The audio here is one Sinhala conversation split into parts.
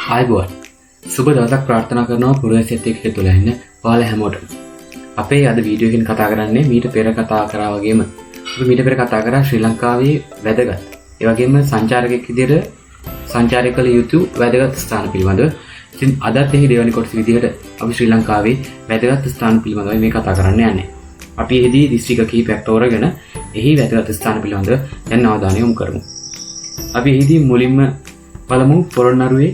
ආයුබෝවන් සුබ දවසක් ප්‍රාර්ථනා කරනවා පුරවැසියත් එක්ක එකතු වෙලා ඉන්න ඔයාලා හැමෝටම. අපේ අද වීඩියෝ එකෙන් කතා කරන්නේ මීට පෙර කතා කරා වගේම අපි මීට පෙර කතා කරා ශ්‍රී ලංකාවේ වැදගත් ඒ වගේම සංචාරකයෙක් විදිහට සංචාරය කළ යුතු වැදගත් ස්ථාන පිළිබඳව. ඉතින් අදත් එහි දෙවැනි කොටස විදිහට අපි ශ්‍රී ලංකාවේ වැදගත් ස්ථාන පිළිබඳව මේ කතා කරන්න යන්නේ. අපි එහිදී දිස්ත්‍රික්ක කිහිපයක් තෝරගෙන එහි වැදගත් ස්ථාන පිළිබඳව දැන් අවධානය යොමු කරමු. අපි එහිදී මුලින්ම බලමු පොළොන්නරුවේ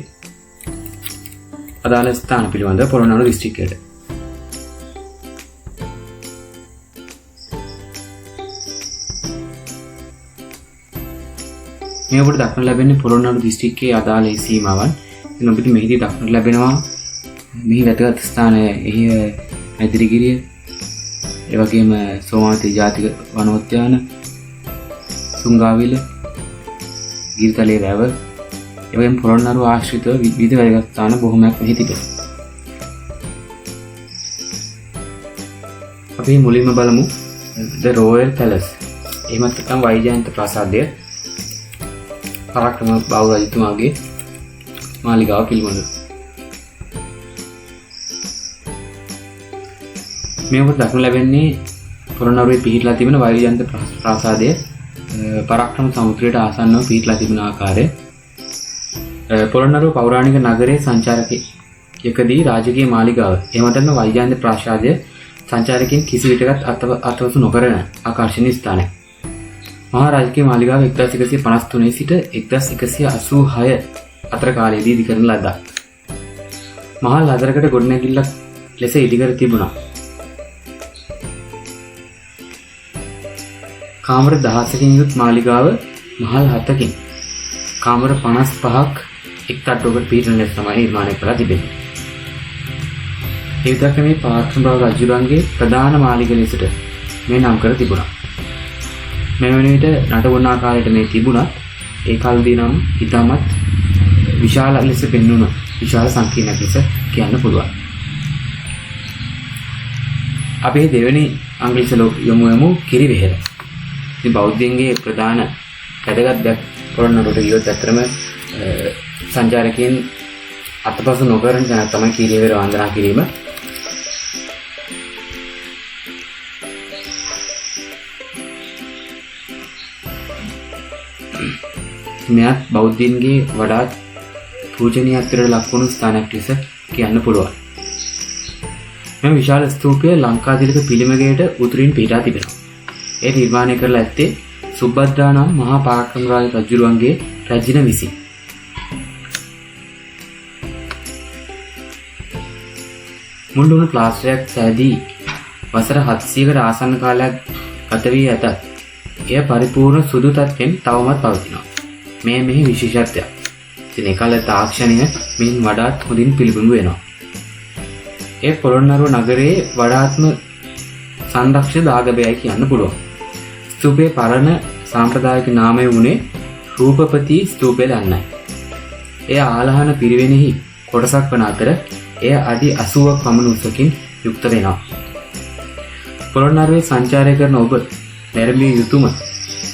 අදාළ ස්ථාන පිළිබඳව පොළොන්නරු දිස්ත්‍රික්කයට. මේ ඔබට දක්නට ලැබෙන්නේ පොළොන්නරු දිස්ත්‍රික්කයේ අදාළ සීමාවන්. ඉතින් ඔබට මෙහිදී දක්නට ලැබෙනවා මෙහි වැදගත් ස්ථාන එහි මැදිරිගිරිය, ඒ වගේම සෝමාවතී ජාතික වනෝද්‍යාන, සුංගාවිල, ගිරිතලේ වැව, ඒ වගේම පොළොන්නරු ආශ්‍රිත විවිධ වැදගත් ස්ථාන බොහොමයක් මෙහි තිබෙනවා. අපි මුලින්ම බලමු The Royal Palace. එහෙමත් නැත්නම් වෛජයන්ත ප්‍රාසාදය, පරාක්‍රම බාහු රජතුමාගේ මාලිගාව පිළිබඳව. මේ ඔබට දක්නට ලැබෙන්නේ පොළොන්නරුවේ පිහිටලා තිබෙන වෛජයන්ත ප්‍රාසාදය පරාක්‍රම සමුද්‍රයට ආසන්නව පිහිටලා තිබෙන ආකාරය. පොළොන්නරුව පෞරාණික නගරයේ සංචාරකයකදී රාජකීය මාලිගාව. එහෙම නැත්නම් වෛජයන්ත ප්‍රාසාදය සංචාරකයන් කිසි විටකත් අතවසු නොකරන ආකර්ෂණීය ස්ථානයක්. මහා රාජකීය මාලිගාව 1153 සිට 1186 අතර කාලයේදී ඉදිකරන ලද්දක්. මහා ලදරකට ගොඩනැගිල්ලක් ලෙස ඉදිකර තිබුණා. කාමර 16කින් යුත් මාලිගාව මහල් 7කින් කාමර 55ක් එක් තට්ටුවකට පිහිටන ලෙස තමයි නිර්මාණය කරලා තිබෙන්නේ. ඒ විතරක් නෙමෙයි පරාක්‍රම බාහු රජුගේ ප්‍රධාන මාලිග ලෙසට මේ නම් කර තිබුණා. මේ වෙන විට නටබුන් ආකාරයට මේ තිබුණත් ඒ කාලේදී නම් ඉතාමත් විශාල ලෙස පෙන්වුණු විශාල සංකීර්ණයක් ලෙස කියන්න පුළුවන්. අපි දෙවෙනි අංගලිස යමු කිරිවෙහෙර. ඉතින් බෞද්ධයන්ගේ ප්‍රධාන වැදගත් දෙයක් පොළොන්නරුවට ගියොත් ඇත්තටම සංචාරකයන් අතපසු නොකරන තැනක් තමයි කිරිවෙහෙර වන්දනා කිරීම. මෙයත් බෞද්ධයන්ගේ වඩාත් පූජනීයත්වයට ලක්වුණු ස්ථානයක් ලෙස කියන්න පුළුවන්. මෙම විශාල ස්තූපය ලංකාතිලක පිළිමගේට උතුරින් පිහිටා තිබෙනවා. ඒ නිර්මාණය කරලා ඇත්තේ සුබ්බද්‍රා නම් මහා පරාක්‍රම රජුගේ රැජින විසින්. මුල්ලුණු ප්ලාස්ටරයක් සෑදී වසර 700කට ආසන්න කාලයක් ගත වී ඇතත් එය පරිපූර්ණ සුදු තත්ත්වයෙන් තවමත් පවතිනවා. මෙහි විශේෂත්වයක්. ඉතින් ඒකල තාක්ෂණය මින් වඩාත් හොඳින් පිළිබිඹු වෙනවා. ඒ පොළොන්නරුව නගරයේ වඩාත්ම සංරක්ෂිත දාගබයයි කියන්න පුළුවන්. ස්තූපයේ පරණ සාම්ප්‍රදායික නාමය වුණේ රූපපති ස්තූපය ලන්නයි. එය ආලහන පිරිවෙනෙහි කොටසක් වන අතර එය අඩි 80ක් පමණ උසකින් යුක්ත වෙනවා. පොළොන්නරුවේ සංචාරය කරන ඔබ නැරඹිය යුතුම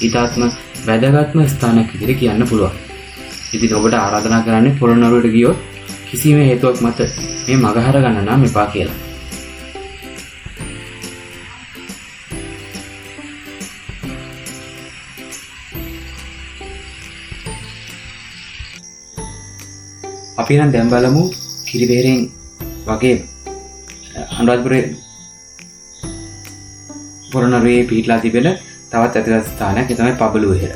ඊටාත්ම වැදගත්ම ස්ථානයක් විදිහට කියන්න පුළුවන්. ඉතින් ඔබට ආරාධනා කරන්නේ පොළොන්නරුවට ගියොත් කිසිම හේතුවක් මත මේ මගහර ගන්න නම් එපා කියලා. අපි නම් දැන් බලමු කිරිවෙහෙරෙන් වගේ අනුරාධපුරේ පොළොන්නරුවේ පිහිටලා තිබෙන තවත් වැදගත් ස්ථානයක්. ඒ තමයි පබළු වෙහෙර.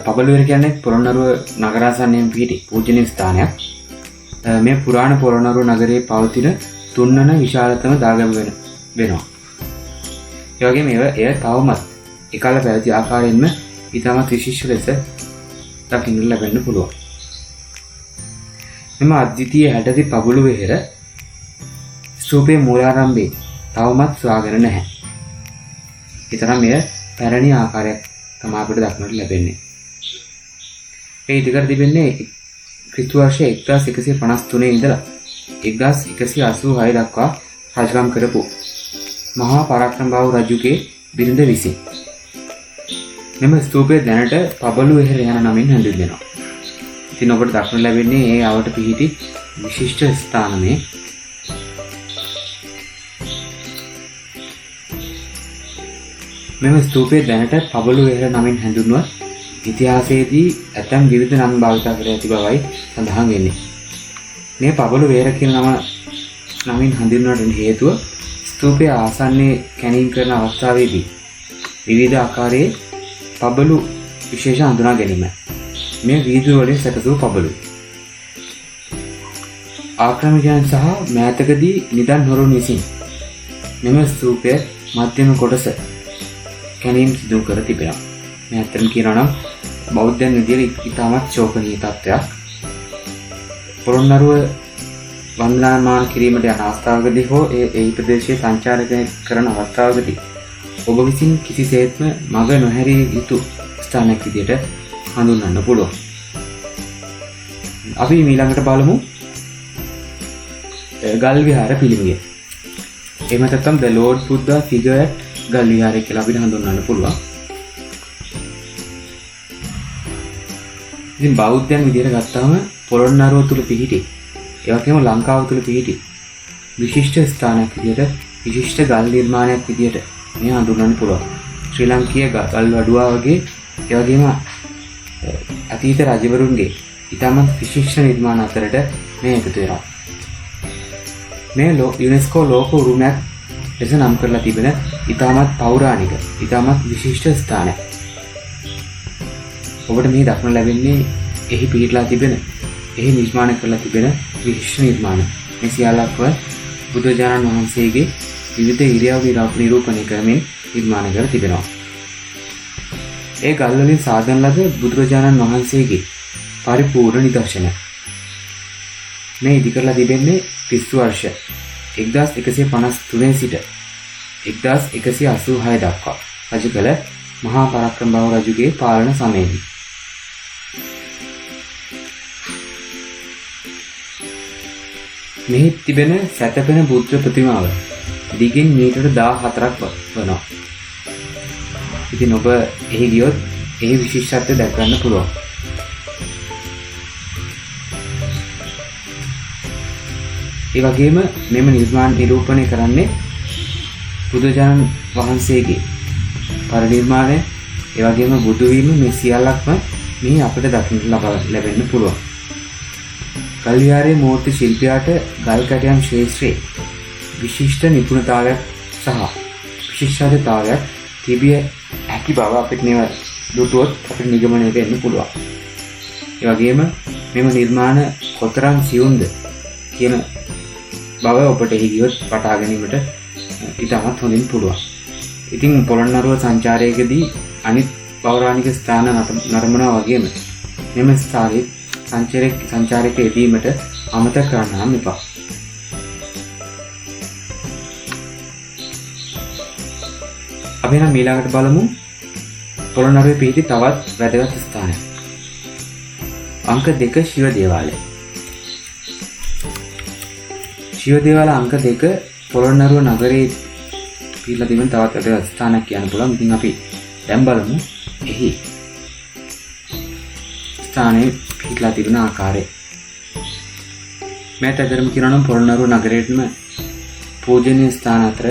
පබළු වෙහෙර කියන්නේ පොළොන්නරුව නගරාසන්නයෙන් පිහිටි පූජනීය ස්ථානයක්. මේ පුරාණ පොළොන්නරුව නගරයේ පවතින තුන්වන විශාලතම දාගැබ වෙනවා. ඒ වගේම එය තවමත් එකල පැවති ආකාරයෙන්ම ඉතාමත් විශේෂ ලෙස දකින්න ලැබෙන්න පුළුවන්. මෙම අද්විතීය හැඩති පබළු වෙහෙර ස්තූපයේ මූලාරම්භයේ තවමත් සොයාගෙන නැහැ. ඊතරම් එය පැරණි ආකාරයක් තමයි අපිට දක්නට ලැබෙන්නේ. ඒ ඉදිකර තිබෙන්නේ ක්‍රිස්තු වර්ෂ 1153 ඉඳලා 1186 දක්වා රජකම් කරපු මහා පරාක්‍රමබාහු රජුගේ බිරිඳ විසින්. මෙම ස්තූපය දැනට පබළු වෙහෙර යන නමින් හැඳින්වෙනවා. ඉතින් ඔබට දක්නට ලැබෙන්නේ ඒ අවට පිහිටි විශිෂ්ට ස්ථානමේ. මෙම ස්තූපය දැනට පබළු වෙහෙර නමින් හැඳින්වුවත් ඉතිහාසයේදී ඇතැම් විවිධ නම් භාවිත කර ඇති බවයි සඳහන් වෙන්නේ. මේ පබළු වෙහෙර කියන නමින් හඳුන්වන්නට හේතුව ස්තූපය ආසන්නයේ කැණීම් කරන අවස්ථාවේදී විවිධ ආකාරයේ පබළු විශේෂ හඳුනා ගැනීමයි. මේ වීදුරු වලින් සැකසූ පබළු ආක්‍රමණයන් සහ මෑතකදී නිදන් හොරුන් විසින් මෙම ස්තූපය මධ්‍යම කොටස කැණීම් සිදු කර තිබෙනවා. මේ අතරින් කියනවා නම් බෞද්ධයන් විදියට ඉතාමත් ශෝකනීය තත්ත්වයක්. පොළොන්නරුව වන්දනාමාන කිරීමට යන අවස්ථාවකදී හෝ ඒ ප්‍රදේශයේ සංචාරකය කරන අවස්ථාවකදී ඔබ විසින් කිසිසේත්ම මඟ නොහැරිය යුතු ස්ථානයක් විදියට හඳුන්වන්න පුළුවන්. අපි ඊළඟට බලමු ගල් විහාර පිළිමය. එහෙම නැත්නම් the Lord Buddha figure at ගල් විහාරය කියලා අපිට හඳුන්වන්න පුළුවන්. ඉතින් බෞද්ධයන් විදියට ගත්තාම පොළොන්නරුව තුල පිහිටි, ඒ වගේම ලංකාව තුල පිහිටි විශිෂ්ට ස්ථානයක් විදියට, විශිෂ්ට ගල් නිර්මාණයක් විදියට මේ හඳුන්වන්න පුළුවන්. ශ්‍රී ලංකීය ගල් වඩුවා වගේ, ඒ වගේම අතීත රජවරුන්ගේ ඉතාමත් විශිෂ්ට නිර්මාණ අතරට මේ එකතු වෙනවා. මේ යුනෙස්කෝ ලෝක උරුමයක් ලෙස නම් කරලා තිබෙන ඉතාමත් පෞරාණික, ඉතාමත් විශිෂ්ට ස්ථානයක්. ඔබට මේ දක්නට ලැබෙන්නේ එහි පිහිටලා තිබෙන, එහි නිර්මාණය කරලා තිබෙන විශිෂ්ට නිර්මාණ. මේ සියල්ලක්ව බුදුරජාණන් වහන්සේගේ විවිධ ඉරියව් නිරූපණය කරමින් නිර්මාණය කර තිබෙනවා. ඒ ගල් වලින් සාදන ලද බුදුරජාණන් වහන්සේගේ පරිපූර්ණ නිදර්ශනය. මේ ඉදි කරලා තිබෙන්නේ ක්‍රිස්තු වර්ෂ 1153 සිට 1186 දක්වා රජ කළ මහා පරාක්‍රමබාහු රජුගේ පාලන සමයේදී. මෙහි තිබෙන සැතපෙන බුද්ධ ප්‍රතිමාව දිගින් මීටර 14ක් වනවා. ඉතින් ඔබ එහි ගියොත් එහි විශිෂ්ටත්වය දැක ගන්න පුළුවන්. ඒ වගේම මෙම නිර්මාණ නිරූපණය කරන්නේ බුදුරජාණන් වහන්සේගේ පරිනිර්වාණය, ඒ වගේම බුදු වීම, මේ සියල්ලක්ම මෙහි අපිට දක්නට ලැබෙන්න පුළුවන්. ගල් විහාරයේ මූර්ති ශිල්පියාට ගල් කැටයම් ශාස්ත්‍රයේ විශිෂ්ට නිපුණතාවයක් සහ විශිෂ්ටතාවයක් තිබිය හැකි බව අපිට දුටුවොත් අපිට නිගමනය වෙන්න පුළුවන්. ඒ වගේම මෙම නිර්මාණ කොතරම් සියුම්ද කියන බව ඔබට එහි ගියොත් වටහා ගැනීමට ඉතාමත් හොඳින් පුළුවන්. ඉතින් පොළොන්නරුව සංචාරයකදී අනිත් පෞරාණික ස්ථාන නරඹනවා වගේම මෙම ස්ථානයේ සංචාරක යෙදීමට අමතක කරන්න එපා. අපි නම් ඊළඟට බලමු පොළොන්නරුවේ පිහිටි තවත් වැදගත් ස්ථානයක්. අංක 2 ශිව දේවාලය. ශිව දේවාල අංක 2 පොළොන්නරුව නගරයේ පිහිටලා තිබෙන තවත් වැදගත් ස්ථානයක් කියන්න පුළුවන්. ඉතින් අපි දැන් බලමු එහි ස්ථානයේ පිහිටලා තිබෙන ආකාරය. මේ ඇතරම කියනවා නම් පොළොන්නරුව නගරයේම පූජනීය ස්ථාන අතර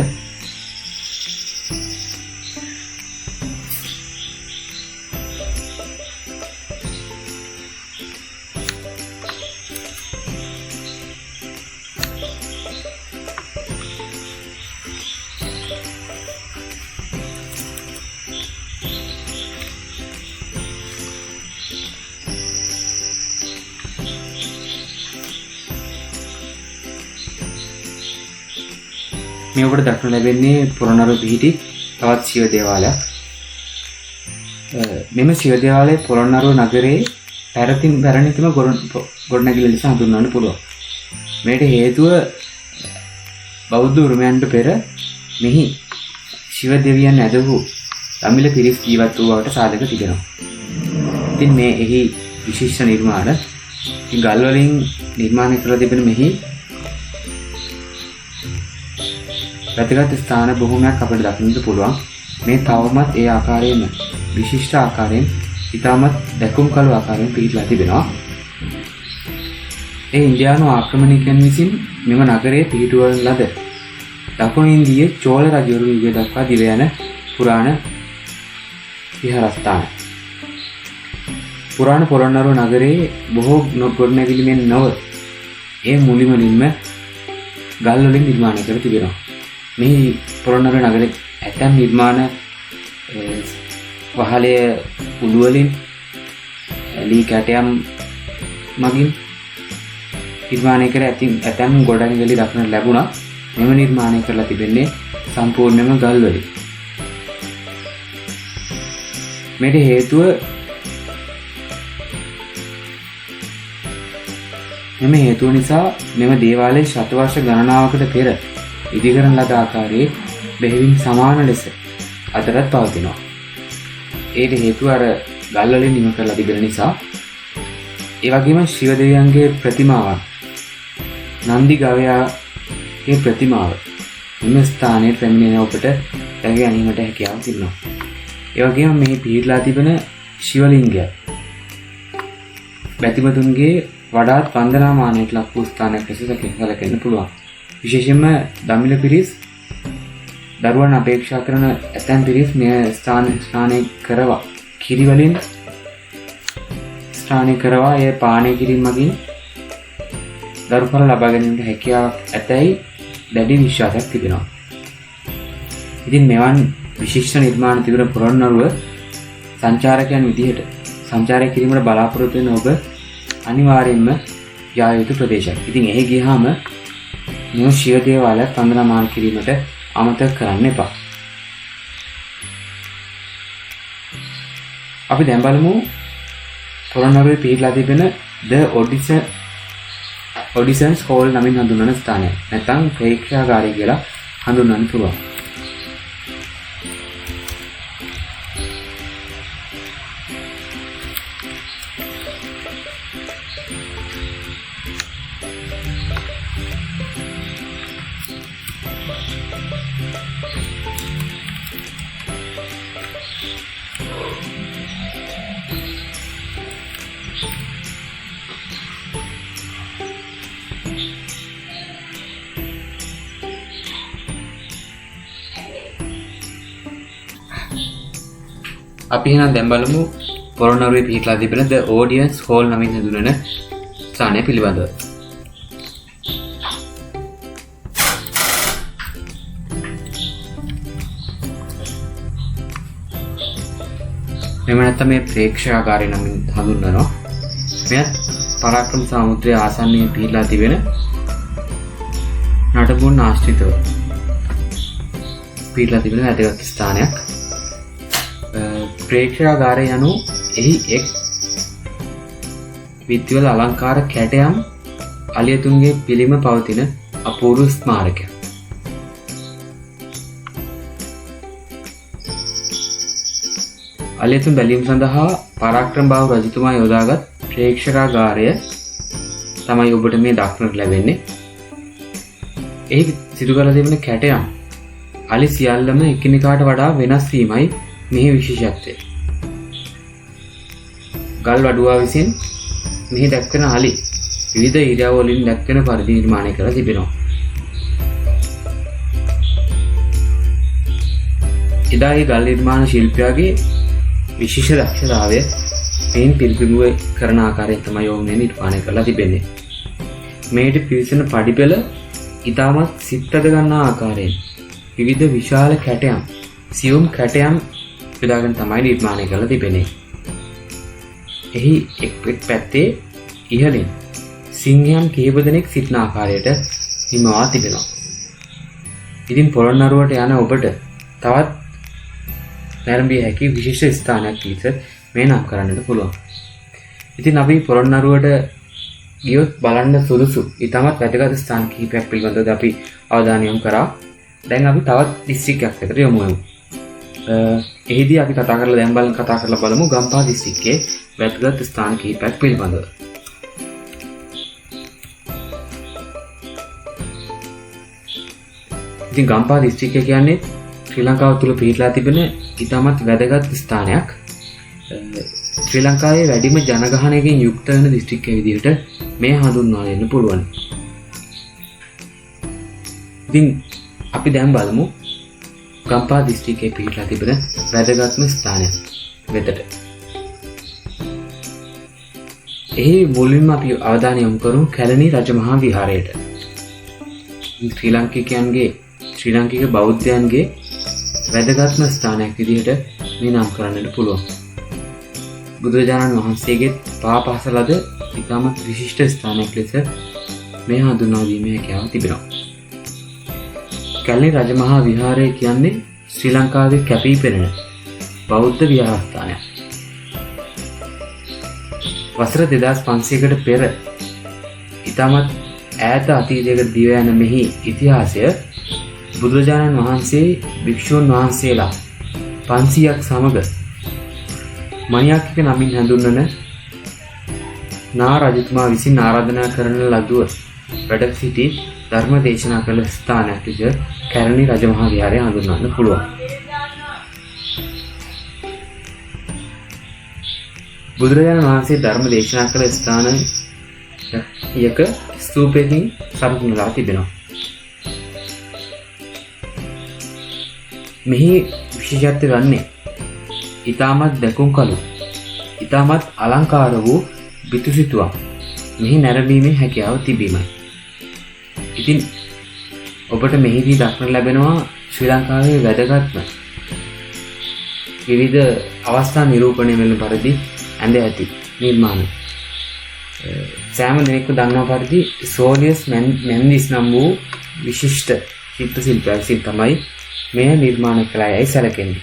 මේ ඔබට දක්නට ලැබෙන්නේ පොළොන්නරුව පිහිටි තවත් ශිව දේවාලයක්. මෙම ශිව දේවාලය පොළොන්නරුව නගරයේ පැරණිතම ගොඩනැගිල්ල ලෙස හඳුන්වන්න පුළුවන්. මේට හේතුව බෞද්ධ උරුමයන්ට පෙර මෙහි ශිව දෙවියන් ඇදහූ දමිළ පිරිස් ජීවත් වූ බවට සාධක තිබෙනවා. ඉතින් මේ එහි විශිෂ්ට නිර්මාණ ගල් වලින් නිර්මාණය කරලා තිබෙන මෙහි වැදගත් ස්ථාන බොහොමයක් අපිට දකින්නට පුළුවන්. මේ තවමත් ඒ ආකාරයෙන්ම විශිෂ්ට ආකාරයෙන් ඉතාමත් දැකුම් කළු ආකාරයෙන් පිහිටලා තිබෙනවා. ඒ ඉන්දියානු ආක්‍රමණිකයන් විසින් මෙම නගරයේ පිහිටුවන ලද දකුණු ඉන්දියේ චෝල රජවරු යුගය දක්වා දිව යන පුරාණ විහාරස්ථාන. පුරාණ පොළොන්නරුව නගරයේ බොහෝ ගොඩනැගිලි මෙන් නොව ඒ මුලින්ම ගල් වලින් නිර්මාණය කර තිබෙනවා. මේ පොළොන්නරුව නගරයේ ඇතැම් නිර්මාණ වහලය උඩු වලින් ලී කැටයම් මගින් නිර්මාණය කර ඇතැම් ගොඩනැගිලි දක්නට ලැබුණා. මෙම නිර්මාණය කරලා තිබෙන්නේ සම්පූර්ණයෙන්ම ගල් වලින්. මේට හේතුව නිසා මෙම දේවාලයේ ශතවර්ෂ ගණනාවකට පෙර ඉදිකරන ලද ආකාරයේ බෙහෙවින් සමාන ලෙස අදටත් පවතිනවා. ඒට හේතුව අර ගල් වලින් නිම කරලා තිබෙන නිසා. ඒ වගේම ශිව දෙවියන්ගේ ප්‍රතිමාවන් නන්දි ගවයාගේ ප්‍රතිමාව මෙම ස්ථානයේ පැමිණෙන ඔබට දැක ගැනීමට හැකියාව තිබෙනවා. ඒ වගේම මේ පිහිටලා තිබෙන ශිවලිංගය බැතිමතුන්ගේ වඩාත් වන්දනාමානයට ලක් වූ ස්ථානයක් ලෙස සැලකෙන්න පුළුවන්. විශේෂයෙන්ම දමිළ පිරිස් දරුවන් අපේක්ෂා කරන ඇතැම් පිරිස් මේ ස්ථානය කරවා කිරි වලින් ස්ථානය කරවා ඒ පානය කිරීම මගින් දරුඵල ලබා ගැනීමට හැකියාවක් ඇතැයි දැඩි විශ්වාසයක් තිබෙනවා. ඉතින් මෙවන් විශිෂ්ට නිර්මාණ තිබෙන පොළොන්නරුව සංචාරකයන් විදිහට සංචාරය කිරීමට බලාපොරොත්තු වෙන ඔබ අනිවාර්යෙන්ම යා යුතු ප්‍රදේශයක්. ඉතින් එහි ගියාම මේ ශිව දේවාලය වන්දනාමාන කිරීමට අමතක කරන්න එපා. අපි දැන් බලමු පොළොන්නරුවේ පිහිටලා තිබෙන The Oddisons Hall නමින් හඳුන්වන ස්ථානය. නැත්නම් ප්‍රේක්ෂාගාරය කියලා හඳුන්වන්න පුළුවන්. අපි එහෙනම් දැන් බලමු පොළොන්නරුවේ පිහිටලා තිබෙන The Oddisons Hall නමින් හඳුන්වන ස්ථානය පිළිබඳව. මෙම නැත්නම් මේ ප්‍රේක්ෂාගාරය නමින් හඳුන්වනවා. මෙයත් පරාක්‍රම සමුද්‍රයේ ආසන්නයේ පිහිටලා තිබෙන නටබුන් ආශ්‍රිතව පිහිටලා තිබෙන වැදගත් ස්ථානයක්. ප්‍රේක්ෂාගාරය යනු එහි එක් විත්තිවල අලංකාර කැටයම් අලියතුන්ගේ පිළිම පවතින අපූර්ව ස්මාරකයක්. අලියතුන් බැලීම සඳහා පරාක්‍රම බාහු රජතුමා යොදාගත් ප්‍රේක්ෂාගාරය තමයි ඔබට මේ දක්නට ලැබෙන්නේ. එහි සිදු කළ තිබෙන කැටයම් අලි සියල්ලම එකිනෙකාට වඩා වෙනස් වීමයි මෙහි විශේෂත්වය. ගල් වඩුවා විසින් මෙහි දැක්වෙන අලි විවිධ ඉරියව් වලින් දැක්වෙන පරිදි නිර්මාණය කර තිබෙනවා. එදායේ ගල් නිර්මාණ ශිල්පියාගේ විශේෂ දක්ෂතාවය මෙයින් පිළිබිඹු කරන ආකාරයෙන් තමයි ඔවුන් නිර්මාණය කරලා තිබෙන්නේ. මේට පිවිසෙන පඩිපෙළ ඉතාමත් සිත්පද ගන්නා ආකාරයෙන් විවිධ විශාල කැටයම් සියුම් කැටයම් යොදාගෙන තමයි නිර්මාණය කරලා තිබෙන්නේ. එහි එක් පැත්තේ ඉහළින් සිංහයන් කිහිප දෙනෙක් සිටින ආකාරයට හිමවා තිබෙනවා. ඉතින් පොළොන්නරුවට යන ඔබට තවත් නැරඹිය හැකි විශේෂ ස්ථානයක් ලෙස මේ නම් කරන්නට පුළුවන්. ඉතින් අපි පොළොන්නරුවට ගියොත් බලන්න සුදුසු ඉතාමත් වැදගත් ස්ථාන කිහිපයක් පිළිබඳව අපි අවධානය යොමු කරා. දැන් අපි තවත් දිස්ත්‍රික්කයක් එකට යමු. එහිදී අපි කතා කරලා බලමු ගම්පහ දිස්ත්‍රික්කයේ වැදගත් ස්ථාන කිහිපයක් පිළිබඳව. ඉතින් ගම්පහ දිස්ත්‍රික්කය කියන්නේ ශ්‍රී ලංකාව තුළ පිහිටලා තිබෙන ඉතාමත් වැදගත් ස්ථානයක්. ශ්‍රී ලංකාවේ වැඩිම ජනගහනයකින් යුක්ත වෙන දිස්ත්‍රික්කය විදිහට මේ හඳුන්වා දෙන්න පුළුවන්. ඉතින් අපි දැන් බලමු ගම්පහ දිස්ත්‍රික්කයේ පිහිටලා තිබෙන වැදගත්ම ස්ථානය වෙතට. එහි මුලින්ම අපි අවධානය යොමු කරමු කැලණි රජමහා විහාරයට. ශ්‍රී ලාංකික බෞද්ධයන්ගේ වැදගත්ම ස්ථානයක් විදිහට මේ නම් කරන්නට පුළුවන්. බුදුරජාණන් වහන්සේගේ පාපහස ලද ඉතාමත් විශිෂ්ට ස්ථානයක් ලෙස මේ හඳුන්වා දීමේ හැකියාව තිබෙනවා. කැලණි රජමහා විහාරය කියන්නේ ශ්‍රී ලංකාවේ කැපී පෙනෙන බෞද්ධ විහාරස්ථානයක්. වසර 2500කට පෙර ඉතාමත් ඈත අතීතයකට දිව යන මෙහි ඉතිහාසය බුදුරජාණන් වහන්සේ භික්ෂූන් වහන්සේලා 500ක් සමග මණියක්කික නමින් හඳුන්වන නා රජතුමා විසින් ආරාධනා කරන ලදුව වැඩ සිටි ධර්ම දේශනා කළ ස්ථානයක් විදිහට කැලණි රජමහා විහාරය හඳුන්වන්න පුළුවන්. බුදුරජාණන් වහන්සේ ධර්ම දේශනා කළ ස්ථානයක ස්තූපයකින් සමගුණලා තිබෙනවා. මෙහි විශේෂත්වය වන්නේ ඉතාමත් දැකුම් කළු, ඉතාමත් අලංකාර වූ බිතුසිතුවක් මෙහි නැරඹීමේ හැකියාව තිබීමයි. ඉතින් ඔබට මෙහිදී දක්නට ලැබෙනවා ශ්‍රී ලංකාවේ වැදගත්ම විවිධ අවස්ථා නිරූපණය වෙන පරිදි ඇඳ ඇති නිර්මාණ. සෑම දෙනෙක්ම දන්නා පරිදි සෝලියස් මෙන්දිස් නම් වූ විශිෂ්ට චිත්‍ර ශිල්පයක් විසින් තමයි මෙය නිර්මාණය කළා යයි සැලකෙන්නේ.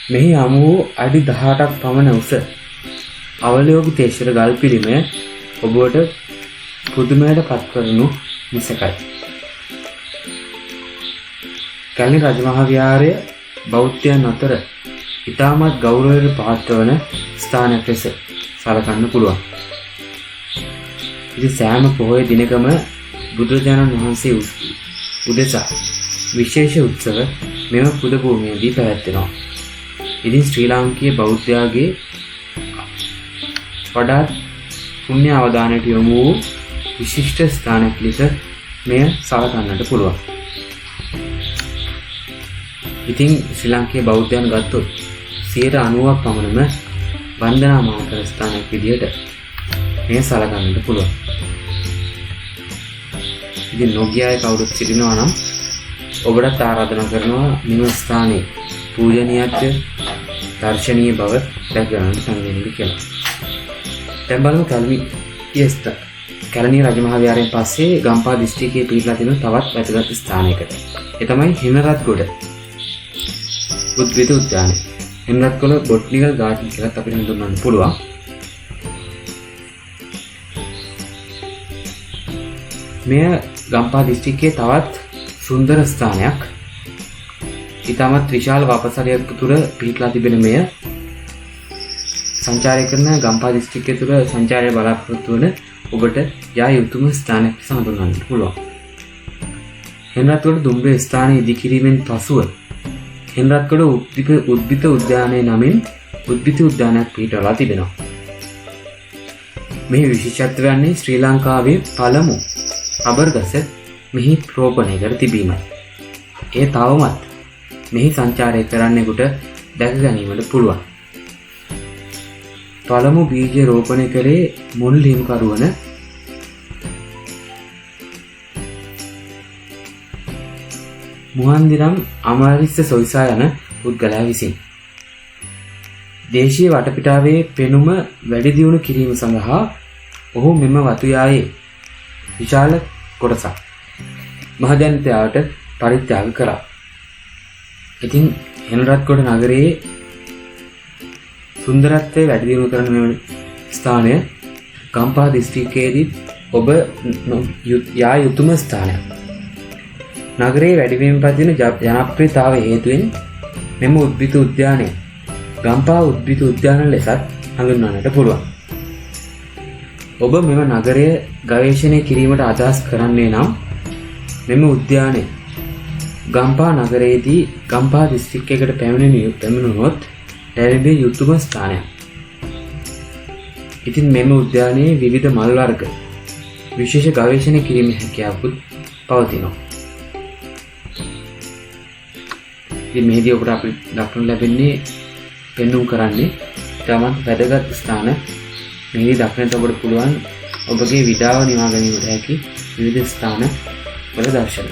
මෙහි හමු වූ අඩි 18ක් පමණ උස අවලෝකිතේශ්වර ගල් පිළිමය ඔබට පුදුමයට පත් කරනු මිසකයි. කැලණි රජමහා විහාරය බෞද්ධයන් අතර ඉතාමත් ගෞරවයට පාත්‍ර වන ස්ථානයක් ලෙස සලකන්න පුළුවන්. ඉතින් සෑම පොහොය දිනකම බුදුරජාණන් වහන්සේ උදෙසා විශේෂ උත්සව මෙම පුද භූමියේදී පැවැත්වෙනවා. ඉතින් ශ්‍රී ලාංකීය බෞද්ධයාගේ වඩාත් පුණ්‍ය අවදානයට යොමු වූ විශිෂ්ට ස්ථානයක් ලෙස මෙය සලකන්නට පුළුවන්. ඉතින් ශ්‍රී ලාංකීය බෞද්ධයන් ගත්තොත් 90ක් පමණම වන්දනාමාන කර ස්ථානයක් විදිහට මෙය සලකන්නට පුළුවන්. ඉතින් නොගියාය කවුරුත් සිටිනවා නම් ඔබට ආරාධනා කරනවා මෙම ස්ථානයේ පූජනීයත්වය දර්ශනීය බව දැක ගන්නට සංවේදී කියලා. දැන් බලමු කැලණි රජමහා විහාරයෙන් පස්සේ ගම්පහ දිස්ත්‍රික්කයේ පිහිටලා තියෙන තවත් වැදගත් ස්ථානයකට. ඒ තමයි හිමරත්ගොඩ උද්භිද උද්‍යානය. හිමරත්ගොඩ බොට්නිකල් ගාඩන් කියලාත් අපිට හඳුන්වන්න පුළුවන්. මෙය ගම්පහ දිස්ත්‍රික්කයේ තවත් සුන්දර ස්ථානයක්. ඉතාමත් විශාල වපසරියක් තුර පිහිටලා තිබෙන මෙය සංචාරය කරන ගම්පහ දිස්ත්‍රික්කය තුළ සංචාරය බලාපොරොත්තු වන ඔබට යා යුතුම ස්ථානයක් ලෙස හඳුන්වන්නට පුළුවන්. හෙම්රත්ගොඩ දුම්රිය ස්ථානය ඉදිකිරීමෙන් පසුව හෙම්රත්ගොඩ උද්භිත උද්‍යානය නමින් උද්භිත උද්‍යානයක් පිහිටවලා තිබෙනවා. මෙහි විශේෂත්වය වන්නේ ශ්‍රී ලංකාවේ පළමු රබර් ගස මෙහි රෝපණය කර තිබීමයි. එය තවමත් මෙහි සංචාරය කරන්නෙකුට දැක ගැනීමට පුළුවන්. පළමු බීජ රෝපණය කළේ මුල් හිමිකරු වන මුහන්දිරම් අමරරිස්ස සොයිසා යන පුද්ගලයා විසින්. දේශීය වටපිටාවේ පෙනුම වැඩි දියුණු කිරීම සඳහා ඔහු මෙම වතුයායේ විශාල කොටසක් මහජනතාවට පරිත්‍යාග කළා. ඉතින් හෙම්රත්ගොඩ නගරයේ සුන්දරත්වය වැඩි දියුණු කරන මෙම ස්ථානය ගම්පහ දිස්ත්‍රික්කයේදී ඔබ යා යුතුම ස්ථානයක්. නගරයේ වැඩිවීම පදින ජනප්‍රියතාවය හේතුවෙන් මෙම උද්භිත උද්‍යානය ගම්පහ උද්භිත උද්‍යාන ලෙසත් හඳුන්වන්නට පුළුවන්. ඔබ මෙම නගරය ගවේෂණය කිරීමට අදහස් කරන්නේ නම් මෙම උද්‍යානය ගම්පා නගරයේදී ගම්පා දිස්ත්‍රික්කයකට පැමිණුණොත් ලැබිය යුතුම ස්ථානයක්. ඉතින් මෙම උද්‍යානයේ විවිධ මල් වර්ග විශේෂ ගවේෂණය කිරීමේ හැකියාවකුත් පවතිනවා. ඉතින් මෙහිදී ඔබට අපිට දක්නට ලැබෙන්නේ පෙන්වුම් කරන්නේ තමන් වැදගත් ස්ථාන. මෙහිදී දක්නට ඔබට පුළුවන් ඔබගේ විඩාව නිවා ගැනීමට හැකි විවිධ ස්ථාන වල දර්ශන.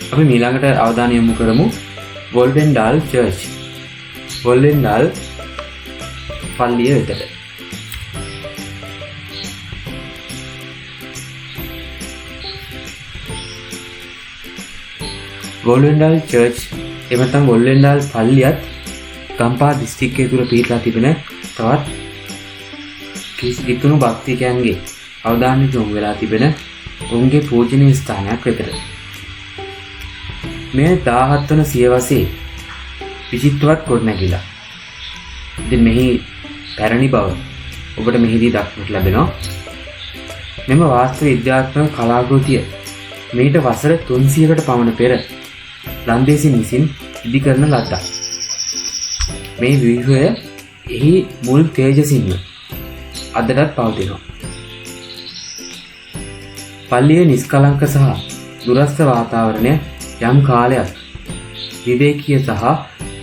අපි ඊළඟට අවධානය යොමු කරමු වොල්වෙන්ඩාල් චර්ච්. වොල්වෙන්ඩාල් පල්ලිය වෙතට. වොල්වෙන්ඩාල් චර්ච් එමෙතන වොල්වෙන්ඩාල් පල්ලියත් ගම්පා දිස්ත්‍රික්කය තුළ පිහිටලා තිබෙන තවත් කිතුණු භක්තිකයන්ගේ අවධානය යොමු වෙලා තිබෙන ඔවුන්ගේ පූජනීය ස්ථානයක් වෙතට. මේ 17 වන සියවසේ විචිත්‍රවත් ගොඩනැගිල්ල. ඉතින් මෙහි පැරණි බව ඔබට මෙහිදී දක්නට ලැබෙනවා. මෙම වාස්තු විද්‍යාත්මක කලාකෘතිය මීට වසර 300කට පමණ පෙර ලන්දේසින් විසින් ඉදි කරන ලද්දක්. මේ ව්‍යුහය එහි මුල් තේජසින්ම අදටත් පවතිනවා. පල්ලියේ නිස්කලංක සහ දුරස්ථ වාතාවරණය යම් කාලයක් විවේකීය සහ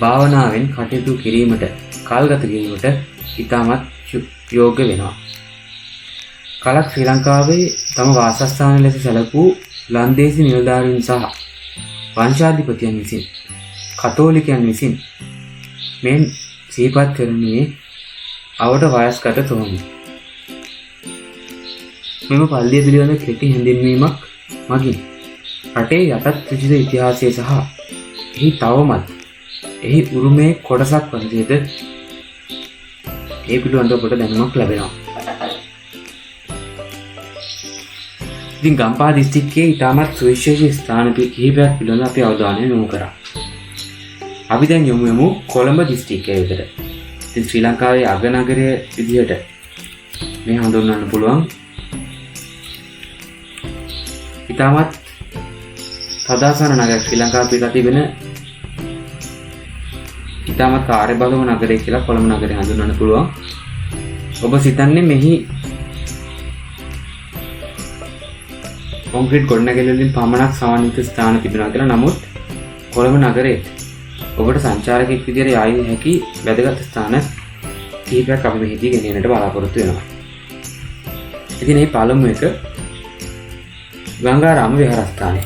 භාවනාවෙන් කටයුතු කිරීමට කාලගත කිරීමට ඉතාමත් යෝග්‍ය වෙනවා. කලක් ශ්‍රී ලංකාවේ තම වාසස්ථාන ලෙස සැලකූ ලන්දේසි නිලධාරීන් සහ වංශාධිපතියන් විසින් කතෝලිකයන් විසින් මෙන් සිහිපත් කරන්නේ අවට වයස්ගත තොරණි. මෙම පල්ලිය පිළිබඳ කෙටි හැඳින්වීමක් මගින් රටේ යටත් විජිත ඉතිහාසය සහ එහි තවමත් එහි උරුමේ කොටසක් වන විදිහට ඒ පිළිබඳව ඔබට දැනුමක් ලැබෙනවා. ඉතින් ගම්පා දිස්ත්‍රික්කයේ ඉතාමත් සුවිශේෂී ස්ථාන කිහිපයක් පිළිබඳව අපි අවධානය යොමු කරා. අපි දැන් යමු කොළඹ දිස්ත්‍රික්කය වෙතට. ඉතින් ශ්‍රී ලංකාවේ අගනගරය විදිහට මේ හඳුන්වන්න පුළුවන් ඉතාමත් තදාසන නගරයක්. ශ්‍රී ලංකාවේ පිටලා තිබෙන ඉතාමත් කාර්යබහුල නගරයක් කියලා කොළඹ නගරය හඳුන්වන්න පුළුවන්. ඔබ සිතන්නේ මෙහි කොන්ක්‍රීට් ගොඩනැගිලි වලින් පමණක් සමන්විත ස්ථාන තිබෙනවා කියලා. නමුත් කොළඹ නගරයේ ඔබට සංචාරකයෙක් විදිහට යා යුතු හැකි වැදගත් ස්ථාන කිහිපයක් අපි මෙහිදී ගෙනෙන්නට බලාපොරොත්තු වෙනවා. ඉතින් මේ පළමු එක ගංගාරාම විහාරස්ථානය.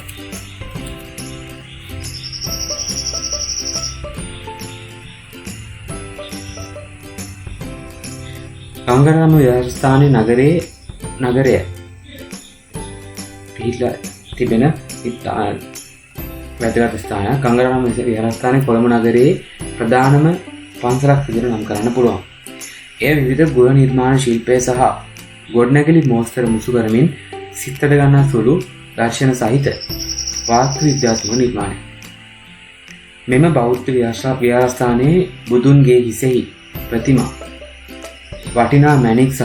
ගංගාරාම විහාරස්ථානයේ නගරය පිහිටලා තිබෙන වැදගත් ස්ථානයක්. ගංගාරාම විහාරස්ථානය කොළඹ නගරයේ ප්‍රධානම පන්සලක් විදිහට නම් කරන්න පුළුවන්. එය විවිධ ගෘහ නිර්මාණ ශිල්පය සහ ගොඩනැගිලි මෝස්තර මුසු කරමින් සිතට ගන්නා සුළු දර්ශන සහිත වාස්තු විද්‍යාත්මක නිර්මාණයක්. මෙම බෞද්ධ විහාරස්ථානයේ බුදුන්ගේ හිසෙහි ප්‍රතිමා, වටිනා මැණික් සහ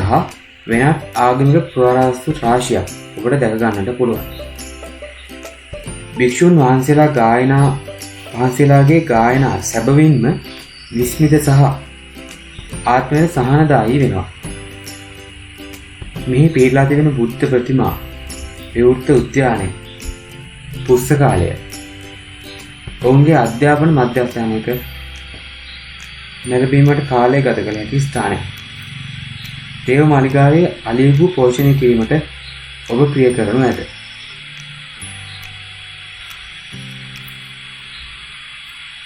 වෙනත් ආගමික පුරාවස්තු රාශියක් ඔබට දැක ගන්නට පුළුවන්. භික්ෂුන් වහන්සේලාගේ ගායනා සැබවින්ම විස්මිත සහ ආත්මයට සහනදායී වෙනවා. මෙහි පිහිටලා තිබෙන බුද්ධ ප්‍රතිමා, විවෘත උද්‍යානය, පුස්තකාලය ඔවුන්ගේ අධ්‍යාපන මධ්‍යස්ථානයක නැරඹීමට කාලය ගත කළ හැකි ස්ථානයක්. දේව මාලිගාවේ අලියපු පෝෂණය කිරීමට ඔබ ප්‍රිය කරනු ඇත.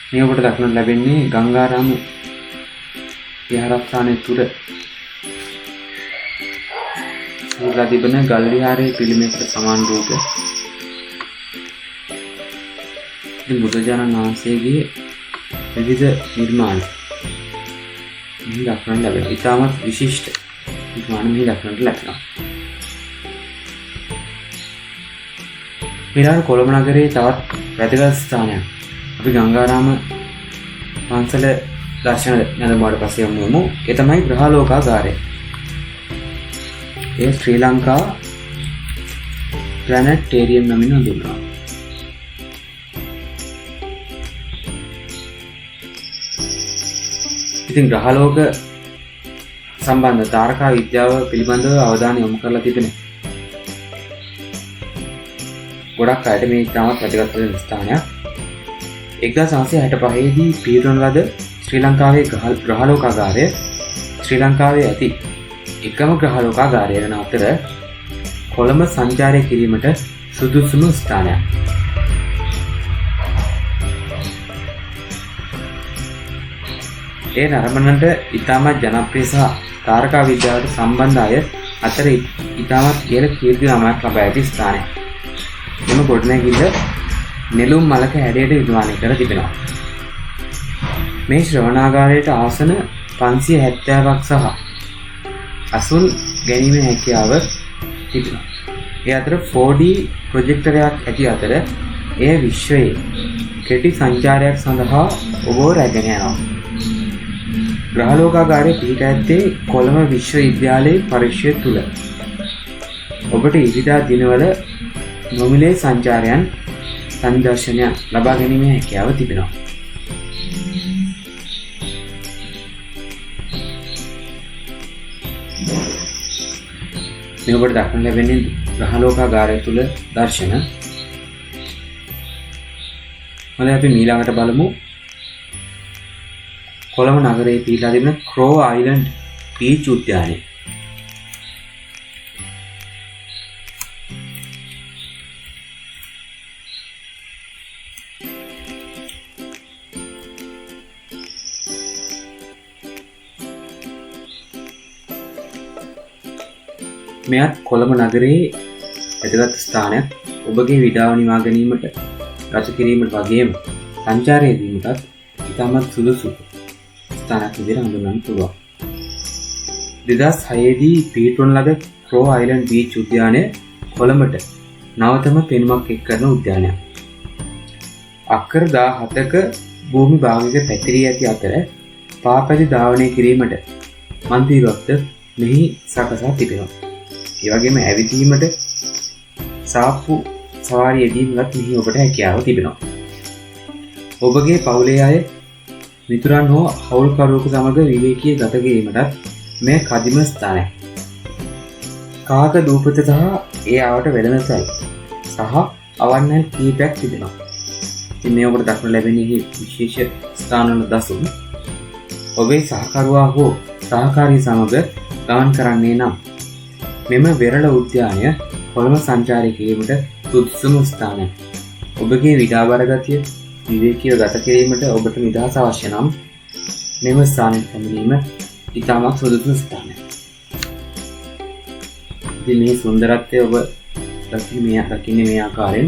මේ ඔබට දක්නට ලැබෙන්නේ ගංගාරාම විහාරස්ථානයේ තුර මුලා තිබෙන ගල් විහාරයේ පිළිමයකට සමාන රූප. ඉතින් බුදුරජාණන් වහන්සේගේ විවිධ නිර්මාණ මේ දක්නට ලැබෙනවා. ඉතාමත් විශිෂ්ට නිර්මාණ මේ දක්නට ලැබෙනවා. ඊළඟ කොළඹ නගරයේ තවත් වැදගත් ස්ථානයක් අපි ගංගාරාම පන්සල දර්ශන නැරඹුවාට පස්සේ යමු. ඒ තමයි ග්‍රහලෝකාගාරය. ඒ ශ්‍රී ලංකා ප්ලැනටේරියම් නමින් හඳුන්වනවා. ඉතින් ග්‍රහලෝක සම්බන්ධ තාරකා විද්‍යාව පිළිබඳව අවධානය යොමු කරලා තිබෙනවා. ගොඩක් අයට මේ ඉතාමත් වැදගත් වෙන ස්ථානයක්. 1965 දී පිහිටුවන ලද ශ්‍රී ලංකාවේ ග්‍රහලෝකාගාරය ශ්‍රී ලංකාවේ ඇති එකම ග්‍රහලෝකාගාරය වන අතර කොළඹ සංචාරය කිරීමට සුදුසුම ස්ථානයක්. ඒ නරඹන්නට ඉතාමත් ජනප්‍රිය සහ තාරකා විද්‍යාවට සම්බන්ධ අය අතර ඉතාමත් ඉහළ කීර්ති නාමයක් ලබා ඇති ස්ථානයක්. මෙම ගොඩනැගිල්ල නෙළුම් මලක හැඩයට නිර්මාණය කර තිබෙනවා. මේ ශ්‍රවණාගාරයට ආසන 570ක් සහ අසුන් ගැනීමේ හැකියාව තිබෙනවා. ඒ අතර 4D ප්‍රොජෙක්ටරයක් ඇති අතර එය විශ්වයේ කෙටි සංචාරයක් සඳහා ඔබව රැගෙන යනවා. ග්‍රහලෝකාගාරය පිහිට ඇත්තේ කොළඹ විශ්වවිද්‍යාලයේ පරිශ්‍රය තුළ. ඔබට ඉරිදා දිනවල නොමිලේ සංචාරයන් සංදර්ශනයක් ලබා ගැනීමේ හැකියාව තිබෙනවා. මේ ඔබට දක්වන්න ලැබෙන්නේ ග්‍රහලෝකාගාරය තුළ දර්ශන. හොඳයි අපි ඊළඟට බලමු කොළඹ නගරයේ පිහිටා තිබෙන ක්‍රෝ අයිලන්ඩ් බීච් උද්‍යානය. මෙයත් කොළඹ නගරයේ වැදගත් ස්ථානයක්. ඔබගේ විඩාව නිවා ගැනීමට, රස කිරීමට වගේම සංචාරය දීමටත් ඉතාමත් සුදුසු ස්ථානයක් විදිහට හඳුන්වන්න පුළුවන්. 2006 දී පිහිටුවන ලද ක්‍රෝ අයිලන්ඩ් බීච් උද්‍යානය කොළඹට නවතම පෙනුමක් එක් කරන උද්‍යානයක්. අක්කර 17ක භූමි භාගයක පැතිරී ඇති අතර පාපැදි ධාවනය කිරීමට මන්දිරවත්ද මෙහි සකසා තිබෙනවා. ඒ වගේම ඇවිදීමට සාප්පු සවාරි යෙදීමටත් මෙහි ඔබට හැකියාව තිබෙනවා. ඔබගේ පවුලේ අය මිතුරන් හෝ හවුල්කරුවෙකු සමග විවේකී ගත කිරීමටත් මේ කදිම ස්ථානයක්. කාක දූපත සහ ඒ ආවට වෙළඳසල් සහ අවන්නල් කීපයක් තිබෙනවා. ඉතින් මේ ඔබට දක්වන්න ලැබෙන්නේ විශේෂ ස්ථානවල දසුන්. ඔබේ සහකරුවා හෝ සහකාරිය සමග ගමන් කරන්නේ නම් මෙම වෙරළ උද්‍යානය කොළඹ සංචාරය කිරීමට සුදුසුම ස්ථානයක්. ඔබගේ විඩාබර ගතිය විවේකීව ගත කිරීමට ඔබට නිදහස අවශ්‍ය නම් මෙම ස්ථානයට පැමිණීම ඉතාමත් සුදුසු ස්ථානයක්. ඉතින් මේ සුන්දරත්වය ඔබ දකින්නේ මේ ආකාරයෙන්.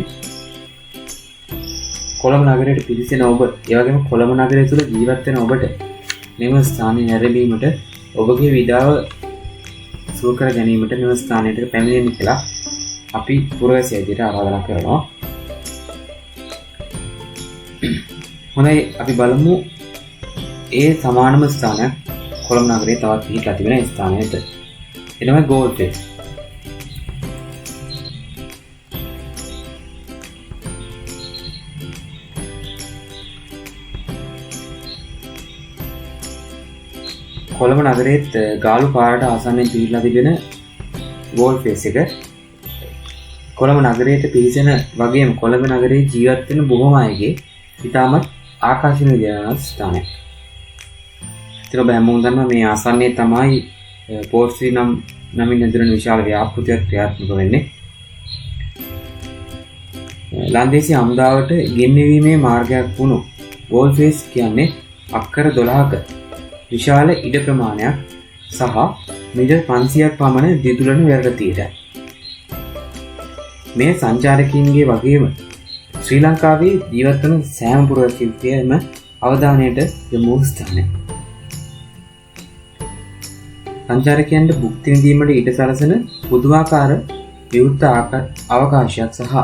කොළඹ නගරයට පිවිසෙන ඔබ, ඒ වගේම කොළඹ නගරය තුළ ජීවත් වෙන ඔබට මෙම ස්ථානය නැරඹීමට, ඔබගේ විඩාව සුව කර ගැනීමට මෙම ස්ථානයට පැමිණෙන්න කියලා අපි පුරවැසියා විදිහට ආරාධනා කරනවා. හොඳයි අපි බලමු ඒ සමානම ස්ථානයක් කොළඹ නගරයේ තවත් පිහිටලා තිබෙන ස්ථානයකට. ඒ තමයි ගෝල්ඩ් ෆේස්. කොළඹ නගරයේත් ගාලු පාරට ආසන්නයෙන් පිහිටලා තිබෙන ගෝල්ඩ් ෆේස් එක කොළඹ නගරයට පිවිසෙන වගේම කොළඹ නගරයේ ජීවත් වෙන බොහෝම අයගේ ඉතාමත් ආකර්ෂණීය විදිහට ස්ථානයක්. ඉතින් ඔබ හැමෝම දන්නවා මේ ආසන්නයේ තමයි පෝර්ට්‍රී නමින් හැඳින්වෙන විශාල ව්‍යාපෘතියක් ක්‍රියාත්මක වෙන්නේ. ලන්දේසි හමුදාවට ගෙන්වීමේ මාර්ගයක් වුණු ගෝල්ඩ් ෆේස් කියන්නේ අක්කර 12ක විශාල ඉඩ ප්‍රමාණයක් සහ මීටර් 500ක් පමණ දිදුලන වෙරළ තීරයක්. මේ සංචාරකයින්ගේ වගේම ශ්‍රී ලංකාවේ ජීවත් වන සෑම පුරවැසියෙකුගේම අවධානයට යොමු වූ ස්ථානයක්. සංචාරකයන්ට භුක්ති විඳීමට ඉඩ සලසන පුදුමාකාර විවෘත අවකාශයක් සහ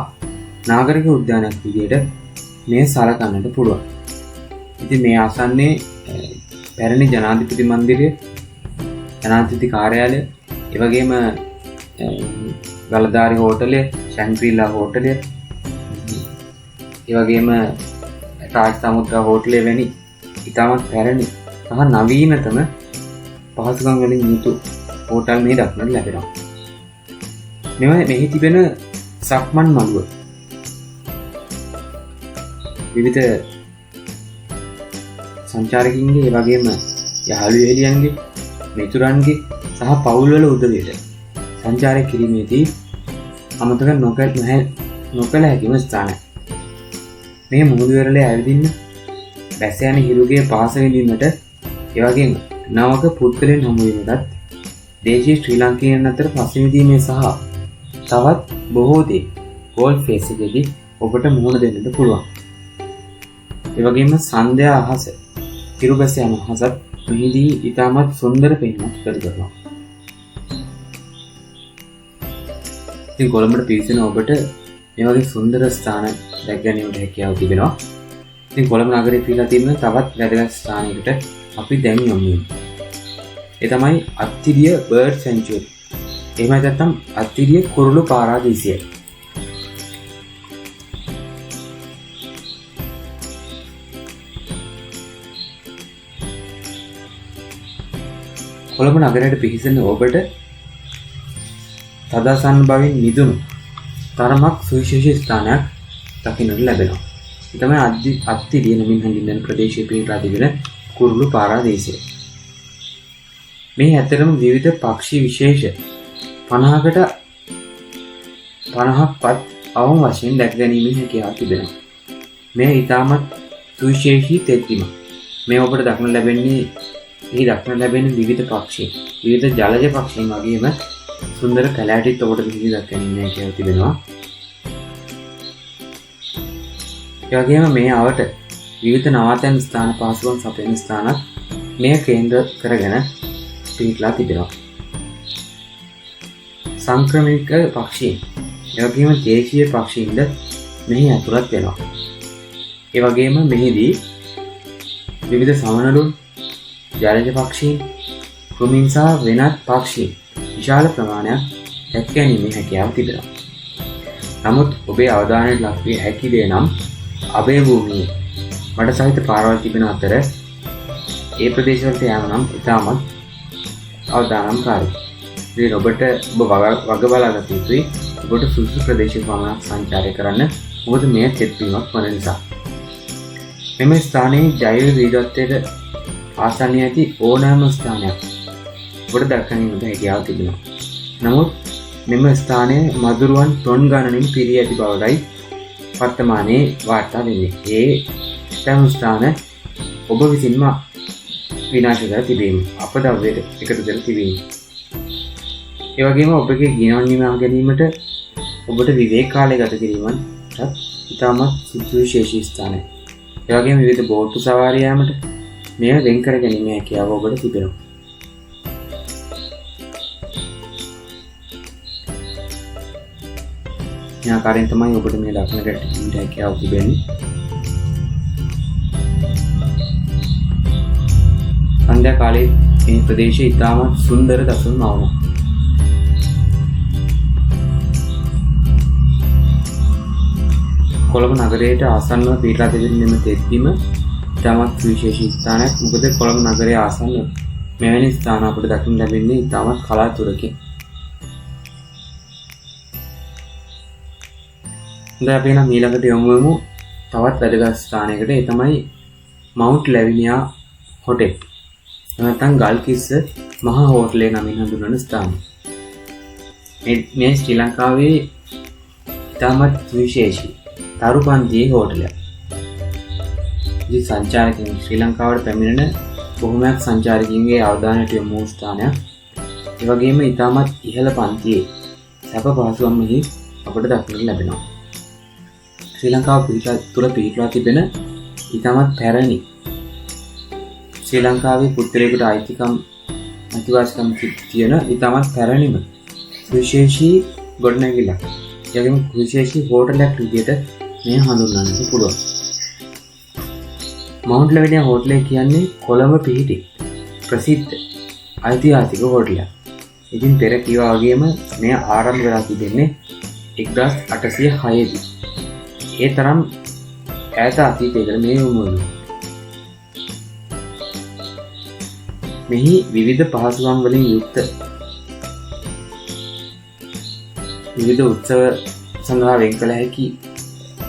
නාගරික උද්‍යානයක් විදියට මේ සලකන්නට පුළුවන්. ඉතින් මේ ආසන්නයේ පැරණි ජනාධිපති මන්දිරය, ජනාධිපති කාර්යාලය, ඒ වගේම ගලදාරි හෝටලය, ශැන්ග්‍රීලා හෝටලය, ඒ වගේම රාජ සමුද්‍රා හෝටලය වැනි ඉතාමත් පැරණි සහ නවීනතම පහසුකම් වලින් යුතු හෝටල් මේ දක්නට ලැබෙනවා. මෙහි තිබෙන සක්මන් මළුව විවිධ සංචාරකින්ගේ, ඒ වගේම යහළු එළියන්ගේ, මිතුරන්ගේ සහ පවුල්වල උදවියට සංචාරය කිරීමේදී අමතක නොකළ හැකිම ස්ථානයක්. මේ මුහුදු වෙරළේ ඇවිදින්න, බැස යන හිරුගේ පහස විඳීමට, ඒ වගේම නවක පුද්ගලයන් හමු වීමටත්, දේශීය ශ්‍රී ලාංකිකයන් අතර පසුවිඳීමේ සහ තවත් බොහෝ දේ ගෝල්ෆ් ෆේස් එකේදී ඔබට මුහුණ දෙන්නට පුළුවන්. ඒ වගේම සන්ධ්‍යා අහස, හිරු බැස යන අහසත් මෙහිදී ඉතාමත් සුන්දර පෙනුමක් ප්‍රතිඵලනවා. ඉතින් කොළඹට පිවිසෙන ඔබට මේ වගේ සුන්දර ස්ථාන දැක ගැනීමට හැකියාව තිබෙනවා. ඉතින් කොළඹ නගරයේ පිහිටලා තියෙන තවත් වැදගත් ස්ථානයකට අපි දැන් යමු. ඒ තමයි අත්තිරිය බර්ඩ් සැන්චුරි. එහෙම නැත්නම් අත්තිරිය කුරුළු පාරාදීසය. කොළඹ නගරයට පිවිසෙන ඔබට තදාසන්න බවින් මිදුණු තරමක් සුවිශේෂී ස්ථානයක් දකින්නට ලැබෙනවා. ඒ තමයි අත්තිරිය නමින් හඳුන්වන ප්‍රදේශයේ පිහිටා තිබෙන කුරුළු පාරාදීසය. මේ ඇතරම විවිධ පක්ෂී විශේෂ 50කට 50ක්වත් අවම වශයෙන් දැක ගැනීමේ හැකියාව තිබෙනවා. මේ ඉතාමත් සුවිශේෂී තෙත්බිමක්. මේ ඔබට දක්නට ලැබෙන විවිධ පක්ෂී, විවිධ ජලජ පක්ෂීන් වගේම සුන්දර කැලෑටිත් ඔබට විවිධ දැක ගැනීමේ හැකියාව තිබෙනවා. ඒ වගේම මේ අවට විවිධ නවාතැන් ස්ථාන, පහසුකම් සපයන ස්ථානත් මේ කේන්ද්‍ර කරගෙන පිහිටලා තිබෙනවා. සංක්‍රමික පක්ෂීන්, ඒ වගේම දේශීය පක්ෂීන්ද මෙහි ඇතුළත් වෙනවා. ඒ වගේම මෙහිදී විවිධ සමනළුන්, ජලජ පක්ෂීන්, කෘමීන් සහ වෙනත් පක්ෂීන් විශාල ප්‍රමාණයක් දැක ගැනීමේ හැකියාව තිබෙනවා. නමුත් ඔබේ අවධානයට ලක් විය හැකි දේ නම් අභය භූමියේ මඩ සහිත පාරවල් තිබෙන අතර ඒ ප්‍රදේශවලට යාම නම් ඉතාමත් අවදානම්කාරී. ඉතින් ඔබ වග බලාගත යුතුයි. ඔබට සුදුසු ප්‍රදේශයක පමණක් සංචාරය කරන්න. මොකද මේ තෙත්වීමක් වන නිසා. මෙම ස්ථානයේ ජෛව විවිධත්වයට ආසන්නයේ ඇති ඕනෑම ස්ථානයක් ඔබට දැක ගැනීමට හැකියාව තිබෙනවා. නමුත් මෙම ස්ථානය මදුරුවන් ටොන් ගණනින් පිරී ඇති බවයි වර්තමානයේ වාර්තා වෙන්නේ. ඒ ස්ථාන ඔබ විසින්ම විනාශ කර තිබීම, අපද්‍රව්‍යයට එකතු කර තිබීම. ඒ වගේම ඔබගේ ගිනවන් නිවා ගැනීමට, ඔබට විවේක කාලය ගත කිරීමට ඉතාමත් සුවිශේෂී ස්ථානයක්. ඒ වගේම විවිධ බෝට්ටු සවාරි යාමට මෙය වෙන් කර ගැනීමේ හැකියාව ඔබට තිබෙනවා. මේ ආකාරයෙන් තමයි ඔබට මේ දක්නට හැකියාව තිබෙන්නේ. සන්ධ්‍යා කාලයේ මේ ප්‍රදේශය ඉතාමත් සුන්දර දසුන් මවනවා. කොළඹ නගරයට ආසන්නව පිහිටා තිබෙන මෙම තෙත්බිම ඉතාමත් විශේෂී ස්ථානයක්. මොකද කොළඹ නගරයේ ආසන්න මෙවැනි ස්ථාන අපට දකින්න ලැබෙන්නේ ඉතාමත් කලාතුරකින්. දැන් අපි නම් ඊළඟට යමු තවත් වැදගත් ස්ථානයකට. ඒ තමයි මවුන්ට් ලැවිනියා හොටෙල්. නැත්නම් ගල්කිස්ස මහා හෝටලය නමින් හඳුන්වන ස්ථානය. මේ ශ්‍රී ලංකාවේ ඉතාමත් විශේෂී තරු පන්තියේ හෝටලයක්. ඉතින් සංචාරකයන් ශ්‍රී ලංකාවට පැමිණෙන බොහොමයක් සංචාරකයන්ගේ අවධානයට යොමු වූ ස්ථානයක්. ඒ වගේම ඉතාමත් ඉහළ පන්තියේ සැප පහසුකම් මෙහි අපට දක්නට ලැබෙනවා. ශ්‍රී ලංකාව තුළ පිහිටලා තිබෙන ඉතාමත් පැරණි ශ්‍රී ලංකාවේ පුද්ගලයෙකුට අයිතිවාසිකම් තියෙන ඉතාමත් පැරණිම විශේෂී ගොඩනැගිල්ලක්. ඒ වගේම විශේෂී හෝටලයක් විදිහට මේ හඳුන්වන්නට පුළුවන්. මවුන්ට් ලැවිනියා හෝටලය කියන්නේ කොළඹ පිහිටි ප්‍රසිද්ධ ඓතිහාසික හෝටලයක්. ඉතින් පෙර කිව්වා වගේම මෙය ආරම්භ වෙලා තිබෙන්නේ 1806 දී. ඒ තරම් ඈත අතීතයකට මේ වුණු. මෙහි විවිධ පහසුකම් වලින් යුක්ත විවිධ උත්සව සඳහා වෙන් කළ හැකි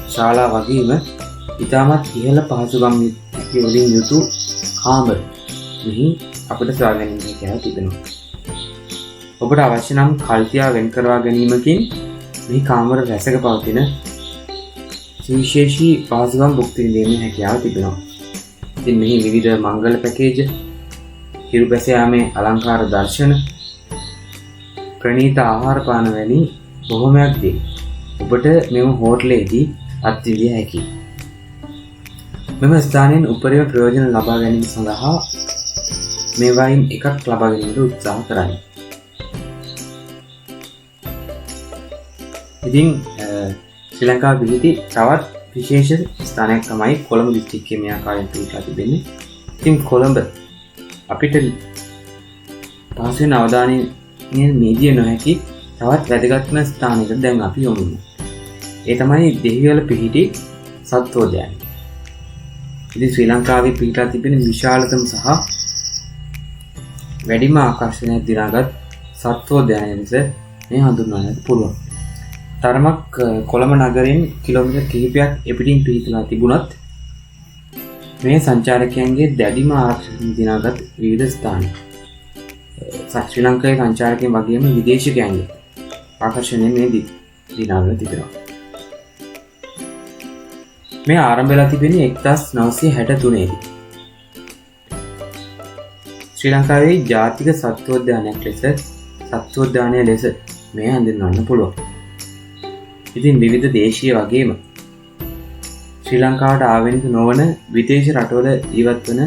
ශාලා වගේම ඉතාමත් ඉහළ පහසුකම් වලින් යුතු කාමර මෙහි අපිට සොයා ගැනීම කියලා තිබෙනවා. ඔබට අවශ්‍ය නම් කල්තියා වෙන් කරවා ගැනීමකින් මේ කාමර රැසක පවතින සුවිශේෂී පහසුකම් භුක්ති විඳීමේ හැකියාව තිබෙනවා. ඉතින් මෙහි විවිධ මංගල පැකේජ්, හිරුපැස යාමේ අලංකාර දර්ශන, ප්‍රණීත ආහාර පාන වැනි බොහොමයක් දේ ඔබට මෙම හෝටලයේදී අත්විඳිය හැකියි. මෙම ස්ථානයෙන් උපරිම ප්‍රයෝජන ලබා ගැනීම සඳහා මේවායින් එකක් ලබා ගැනීමට උත්සාහ කරන්න. ඉතින් ශ්‍රී ලංකාවේ පිහිටි තවත් විශේෂ ස්ථානයක් තමයි කොළඹ දිස්ත්‍රික්කයේ මේ ආකාරයෙන් පිහිටලා තිබෙන්නේ. ඉතින් කොළඹ අපිට පහසුවෙන් අවධානයෙන් මිදිය නොහැකි තවත් වැදගත්ම ස්ථානයකට දැන් අපි යොමු වෙමු. ඒ තමයි දෙහිවල පිහිටි සත්වෝද්‍යානය. ඉතින් ශ්‍රී ලංකාවේ පිහිටලා තිබෙන විශාලතම සහ වැඩිම ආකර්ෂණයක් දිනාගත් සත්වෝද්‍යානය ලෙස මේ හඳුන්වන්නට පුළුවන්. තරමක් කොළඹ නගරයෙන් කිලෝමීටර් කිහිපයක් එපිටින් පිහිටලා තිබුණත් මේ සංචාරකයන්ගේ දැඩිම ආකර්ෂණ දිනාගත් විවිධ ස්ථාන. ශ්‍රී ලංකාවේ සංචාරකයන් වගේම විදේශිකයන්ගේ ආකර්ෂණය මේ දිනාගෙන තිබෙනවා. මේ ආරම්භ වෙලා තිබෙන්නේ 1963 දී. ශ්‍රී ලංකාවේ ජාතික සත්වෝද්‍යානයක් ලෙස සත්වෝද්‍යානය ලෙස මේ හඳුන්වන්න පුළුවන්. ඉතින් විවිධ දේශීය වගේම ශ්‍රී ලංකාවට ආවෙනික නොවන විදේශ රටවල ජීවත් වන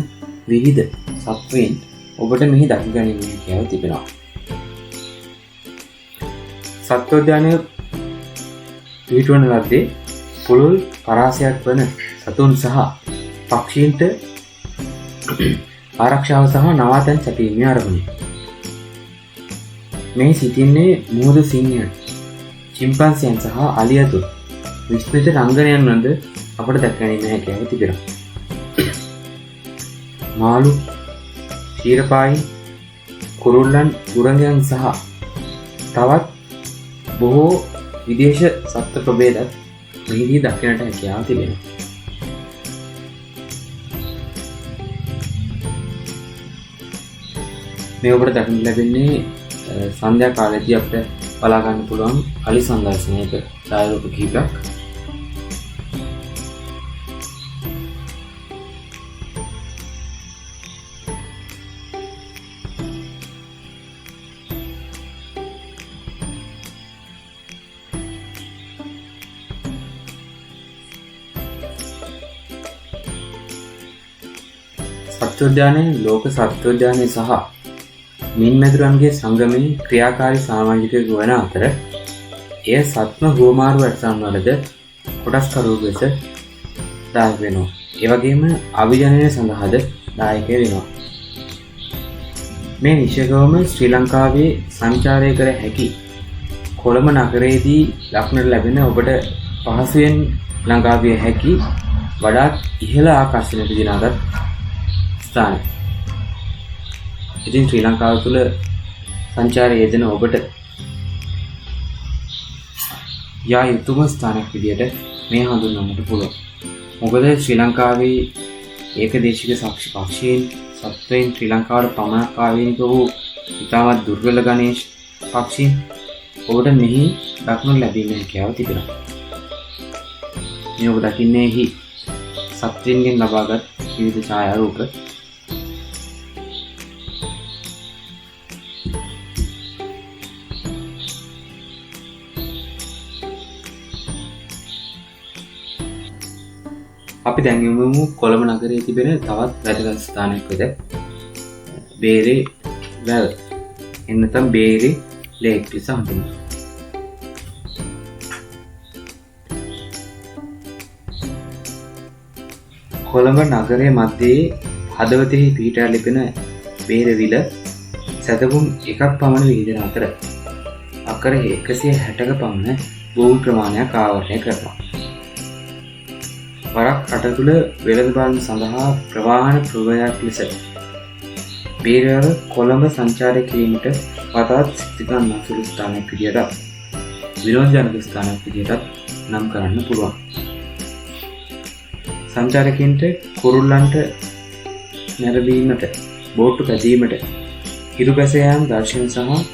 විවිධ සත්වයින් ඔබට මෙහි දකි ගැනීමේ හැකියාව තිබෙනවා. සත්වෝද්‍යානය පිහිටුවන ලද්දේ පුළුල් පරාසයක් වන සතුන් සහ පක්ෂීන්ට ආරක්ෂාව සහ නවාතැන් සැපීමේ අරමුණයි. මේ සිටින්නේ මුහුදු සිංහයන්, චිම්පන්සියන් සහ අලියතු විස්මිත රංගනයන් වන්ද අපට දැක ගැනීමේ හැකියාව තිබෙනවා. මාළු, ශීරපායින්, කුරුල්ලන්, උරගයන් සහ තවත් බොහෝ විදේශ සත්ත්ව ප්‍රභේදත් මෙහිදී දකින්නට හැකියාව තිබෙනවා. මේ ඔබට දකින්න ලැබෙන්නේ සන්ධ්‍යා කාලයේදී අපිට බලා ගන්න පුළුවන් අලි සංදර්ශනයක ඡායාරූප කිහිපයක්. සත්වෝද්‍යානයේ ලෝක සත්වෝද්‍යානය සහ මින්මැදුරන්ගේ සංගමයේ ක්‍රියාකාරී සමාජිකයෙකු වන අතර එය සත්ම හුවමාරු වැඩසටහන්වලද කොටස්කරුවෙකු ලෙස දායක වෙනවා. ඒ වගේම අභිජනනය සඳහාද දායක වෙනවා. මේ නිශ්චයකවම ශ්‍රී ලංකාවේ සංචාරය කර හැකි කොළඹ නගරයේදී දක්නට ලැබෙන ඔබට පහසුවෙන් ළඟා විය හැකි වඩාත් ඉහළ ආකර්ෂණයට දිනාගත් ස්ථානය. ඉතින් ශ්‍රී ලංකාව තුළ සංචාරයේ යෙදෙන ඔබට යා යුතුම ස්ථානයක් විදියට මේ හඳුන්වන්නට පුළුවන්. මොකද ශ්‍රී ලංකාවේ ඒකදේශික සාක්ෂි පක්ෂීන් සත්වයින් ශ්‍රී ලංකාවට පමණක් ආවේනික වූ ඉතාමත් දුර්වල ගණේෂ් පක්ෂීන් ඔබට මෙහි දක්නට ලැබීමේ හැකියාව තිබෙනවා. මේ ඔබ දකින්නේහි සත්වයින්ගෙන් ලබාගත් විවිධ ඡායාරූප. අපි දැන් යමු කොළඹ නගරයේ තිබෙන තවත් වැදගත් ස්ථානයක් වෙද බේරේ වැල් එන්නතම් බේරේ ලේක් ලෙස හඳුන්වනවා. කොළඹ නගරයේ මැදේ හදවතෙහි පිහිටා ලිපෙන බේරවිල සැතපුම් එකක් පමණ විහිදෙන අතර අකර 160ක පමණ භූමි ප්‍රමාණයක් ආවරණය කරනවා. වරක් රට තුළ වෙළඳ බලන සඳහා ප්‍රවාහන ප්‍රවයක් ලෙස බේරවල කොළඹ සංචාරය කිරීමට වඩාත් සිද්ධාන්ත සුළු ස්ථානයක් විදියට විනෝදජනක ස්ථානයක් විදියට නම් කරන්න පුළුවන්. සංචාරකයන්ට කුරුල්ලන්ට නැරඹීමට බෝට්ටු පැදීමට හිරු බැස යාම දර්ශන සහ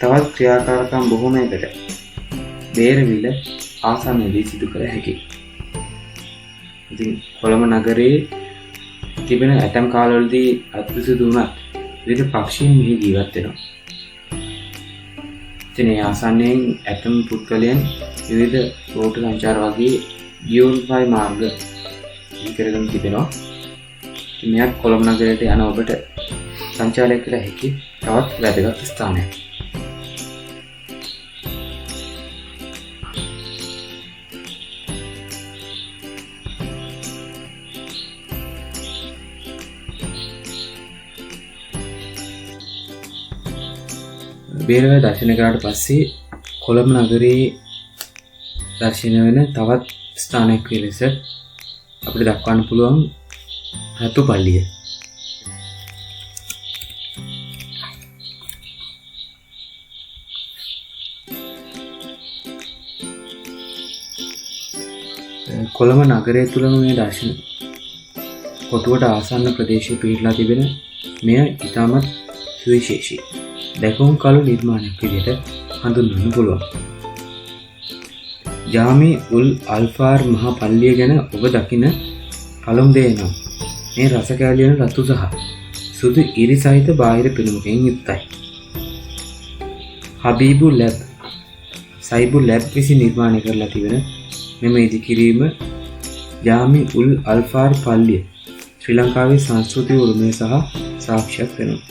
තවත් ක්‍රියාකාරකම් බොහෝමයකට බේරවිල ආසන්නයේදී සිදු කළ හැකියි. ඉතින් කොළඹ නගරයේ තිබෙන ඇතම් කාලවලදී අත්විසිදු වුණත් විවිධ පක්ෂීන් මෙහි ජීවත් වෙනවා. ඉතින් ඒ ආසන්නයෙන් ඇතම් පුද්ගලයන් විවිධ බෝට්ටු සංචාර වගේ ජීවනෝපාය මාර්ග ඉදිකරගෙන තිබෙනවා. මෙයක් කොළඹ නගරයට යන ඔබට සංචාරය කළ හැකි තවත් වැදගත් ස්ථානයක්. බේරවල දර්ශනය කරාට පස්සේ කොළඹ නගරයේ දර්ශනය වෙන තවත් ස්ථානයක් ලෙස අපිට දක්වන්න පුළුවන් රතු පල්ලිය. කොළඹ නගරය තුළම මේ දර්ශන කොටුවට ආසන්න ප්‍රදේශයේ පිහිටලා තිබෙන මෙය ඉතාමත් සුවිශේෂී දැකුම් කළු නිර්මාණයක් විදිහට හඳුන්වන්න පුළුවන්. ජාමි උල් අල්ෆාර් මහ පල්ලිය ගැන ඔබ දකින පළමු දේ නම් මේ රස කැලියන රතු සහ සුදු ඉරි සහිත බාහිර පිළිමකින් යුක්තයි. හබීබු ලැබ් සයිබු ලැබ් විසින් නිර්මාණය කරලා තිබෙන මෙම ඉදිකිරීම ජාමි උල් අල්ෆාර් පල්ලිය ශ්‍රී ලංකාවේ සංස්කෘතික උරුමය සහ සාක්ෂියක් වෙනවා.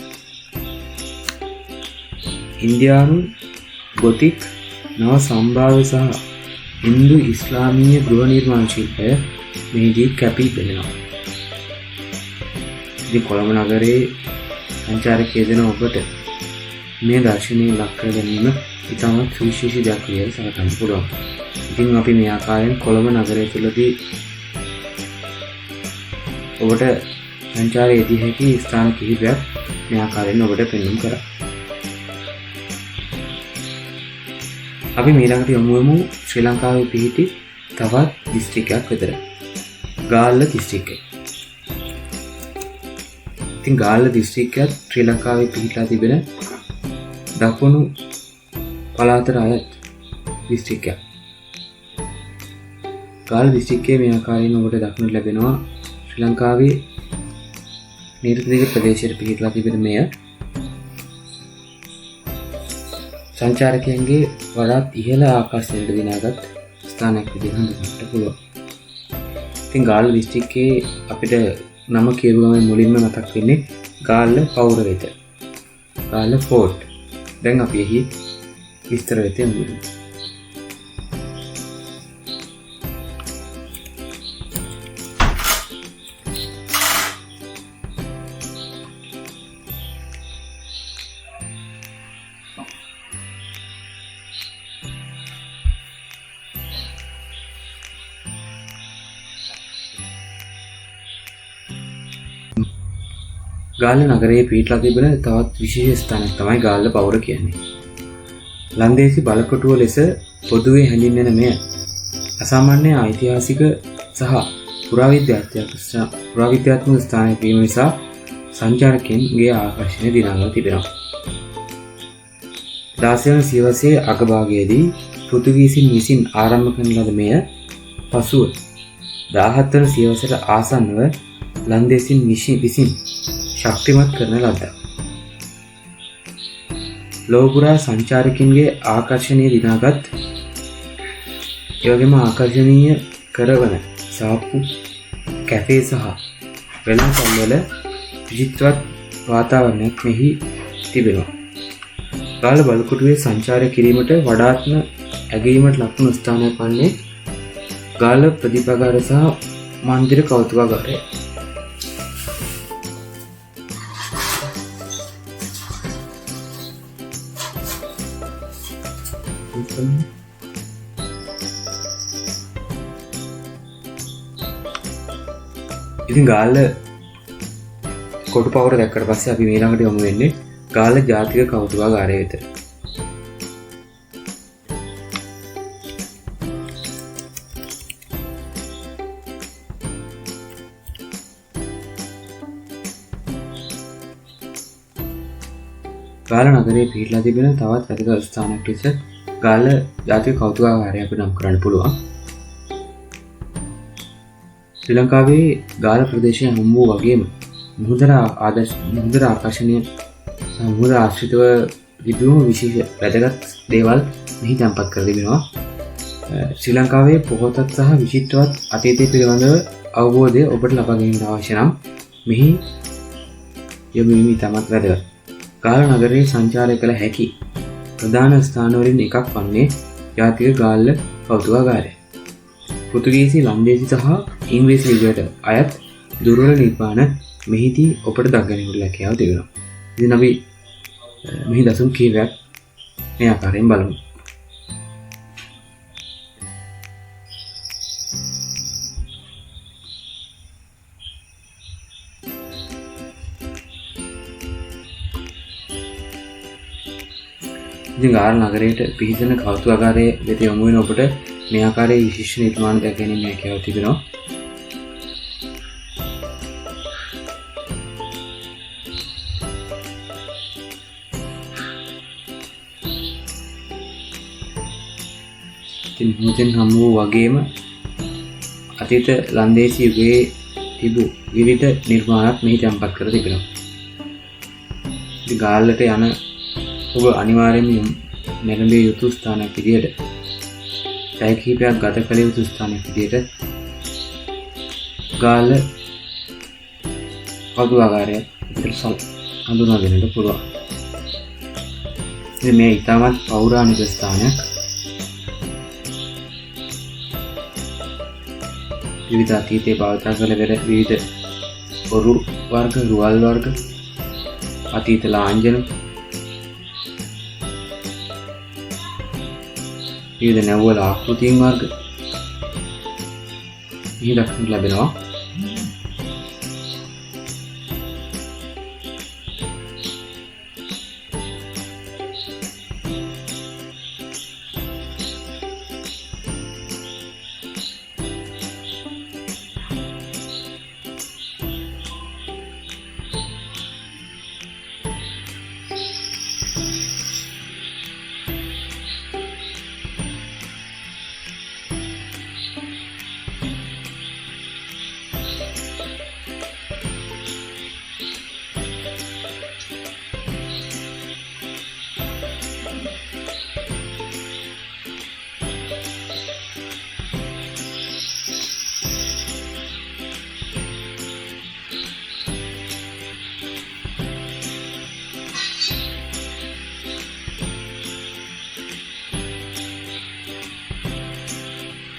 ඉන්දියානු ගොතික් නව සම්භාව්‍ය සහ හින්දු ඉස්ලාමීය ගෘහ නිර්මාණ ශිල්පය මෙහිදී කැපී පෙනෙනවා. ඉතින් කොළඹ නගරයේ සංචාරකයෝ දෙන ඔබට මේ දර්ශනීය ලක් කර ගැනීම ඉතාමත් සුවිශේෂී දෙයක් විදිහට සලකන්න පුළුවන්. ඉතින් අපි මේ ආකාරයෙන් කොළඹ නගරය තුළදී ඔබට සංචාරයේදී හැකි ස්ථාන කිහිපයක් මේ ආකාරයෙන් ඔබට පෙන්වන්න කරා. අපි ඊළඟට යමු ශ්‍රී ලංකාවේ පිහිටි තවත් දිස්ත්‍රික්කයක් වෙතට. ගාල්ල දිස්ත්‍රික්කය. ඉතින් ගාල්ල දිස්ත්‍රික්කයත් ශ්‍රී ලංකාවේ පිහිටලා තිබෙන දකුණු පළාතට අයත් දිස්ත්‍රික්කයක්. ගාල්ල දිස්ත්‍රික්කයේ මේ ආකාරයෙන් ඔබට දක්නට ලැබෙනවා ශ්‍රී ලංකාවේ නිර්දේශ ප්‍රදේශයට පිහිටලා තිබෙන මෙය සංචාරකයන්ගේ වඩාත් ඉහළ ආකාශයට දිනාගත් ස්ථානයක් විදිහට හඳුන්වන්නට පුළුවන්. ඉතින් ගාල්ල දිස්ත්‍රික්කයේ අපිට නම කියපු ගමන් මුලින්ම මතක් වෙන්නේ ගාල්ල පවුර වෙත. ගාල්ල ෆෝර්ට්. දැන් අපි එහි විස්තර වෙත යමු. ගාල්ල නගරයේ පිහිටලා තිබෙන තවත් විශේෂ ස්ථානයක් තමයි ගාල්ල පවුර කියන්නේ. ලන්දේසි බලකොටුව ලෙස පොදුවේ හැඳින්වෙන මෙය අසාමාන්‍ය ඓතිහාසික සහ පුරාවිද්‍යාත්මක ස්ථානයක් වීම නිසා සංචාරකයන්ගේ ආකර්ෂණය දිනාලා තිබෙනවා. 16 වන සියවසේ අගභාගයේදී පෘතුගීසින් විසින් ආරම්භ කරන ලද මෙය පසුව 17 වන සියවසට ආසන්නව ලන්දේසින් විසින් ශක්තිමත් කරන ලද්දක්. ලෝපුරා සංචාරකින්ගේ ආකර්ෂණය දිනාගත් එවැගේම ආකර්ශනීය කරවන සාප්පු කැෆේ සහ වෙළඳපොල්වල විචිත්‍රවත් වාතාවරණයක් මෙහි තිබෙනවා. ගාල්ල බලකොටුවේ සංචාරය කිරීමට වඩාත්ම ඇගීමට ලක්වන ස්ථානයක් වන්නේ ගාල්ල ප්‍රතිපගාර සහ මන්දිර කෞතුකාගාරය. ඉතින් ගාල්ල කොටු පවුර දැක්කට පස්සේ අපි ඊළඟට යමු වෙන්නේ ගාල්ල ජාතික කෞතුකාගාරය වෙත. ගාල්ල නගරයේ පිහිටලා තිබෙන තවත් වැදගත් ස්ථානයක් ලෙස ගාල්ල ජාතික කෞතුකාගාරය අපි නම් කරන්න පුළුවන්. ශ්‍රී ලංකාවේ ගාල්ල ප්‍රදේශය හමු වූ වගේම මුහුදට ආකර්ෂණීය මුහුද ආශ්‍රිතව තිබුණු විශේෂ වැදගත් දේවල් මෙහි තැන්පත් කර තිබෙනවා. ශ්‍රී ලංකාවේ පොහොසත් සහ විචිත්‍රවත් අතීතය පිළිබඳව අවබෝධය ඔබට ලබා ගැනීමට අවශ්‍ය නම් මෙහි යොමු වීම ඉතාමත් වැදගත්. ගාල්ල නගරයේ සංචාරය කළ හැකි ප්‍රධාන ස්ථානවලින් එකක් වන්නේ ජාතික ගාල්ල කෞතුකාගාරය. පෘතුගීසි, ලන්දේසි සහ ඉංග්‍රීසි ලිපියට අයත් දුර්වල නිර්මාණ මෙහිදී ඔබට දක්වන්නට හැකියාව තිබෙනවා. ඉතින් අපි මෙහි දසුන් කීපයක් මේ ආකාරයෙන් බලමු. ඉතින් ගාල්ල නගරයට පිහිටන කෞතුකාගාරයේ වෙත යොමු වෙන ඔබට මේ ආකාරයේ විශිෂ්ට නිර්මාණ දැක ගැනීමේ හැකියාව තිබෙනවා. ඉතින් මුලින් හමු වූ වගේම අතීත ලන්දේසි යුගයේ තිබූ විවිධ නිර්මාණත් මෙහි තැන්පත් කර තිබෙනවා. ඉතින් ගාල්ලට යන ඔබ අනිවාර්යයෙන්ම නැරඹිය යුතු ස්ථානයක් විදියට පැය කිහිපයක් ගත කළ යුතු ස්ථානයක් විදියට ගාල්ල කෞතුකාගාරය විදිහට හඳුන්වා දෙන්නට පුළුවන්. ඉතින් මේ ඉතාමත් පෞරාණික ස්ථානයක්. විවිධ අතීතයේ භාවිතා කළ විවිධ ඔරු වර්ග, රුවල් වර්ග, අතීත ලාංඡන, විවිධ නැව්වල ආකෘතීන් වර්ග මෙහි දක්නට ලැබෙනවා.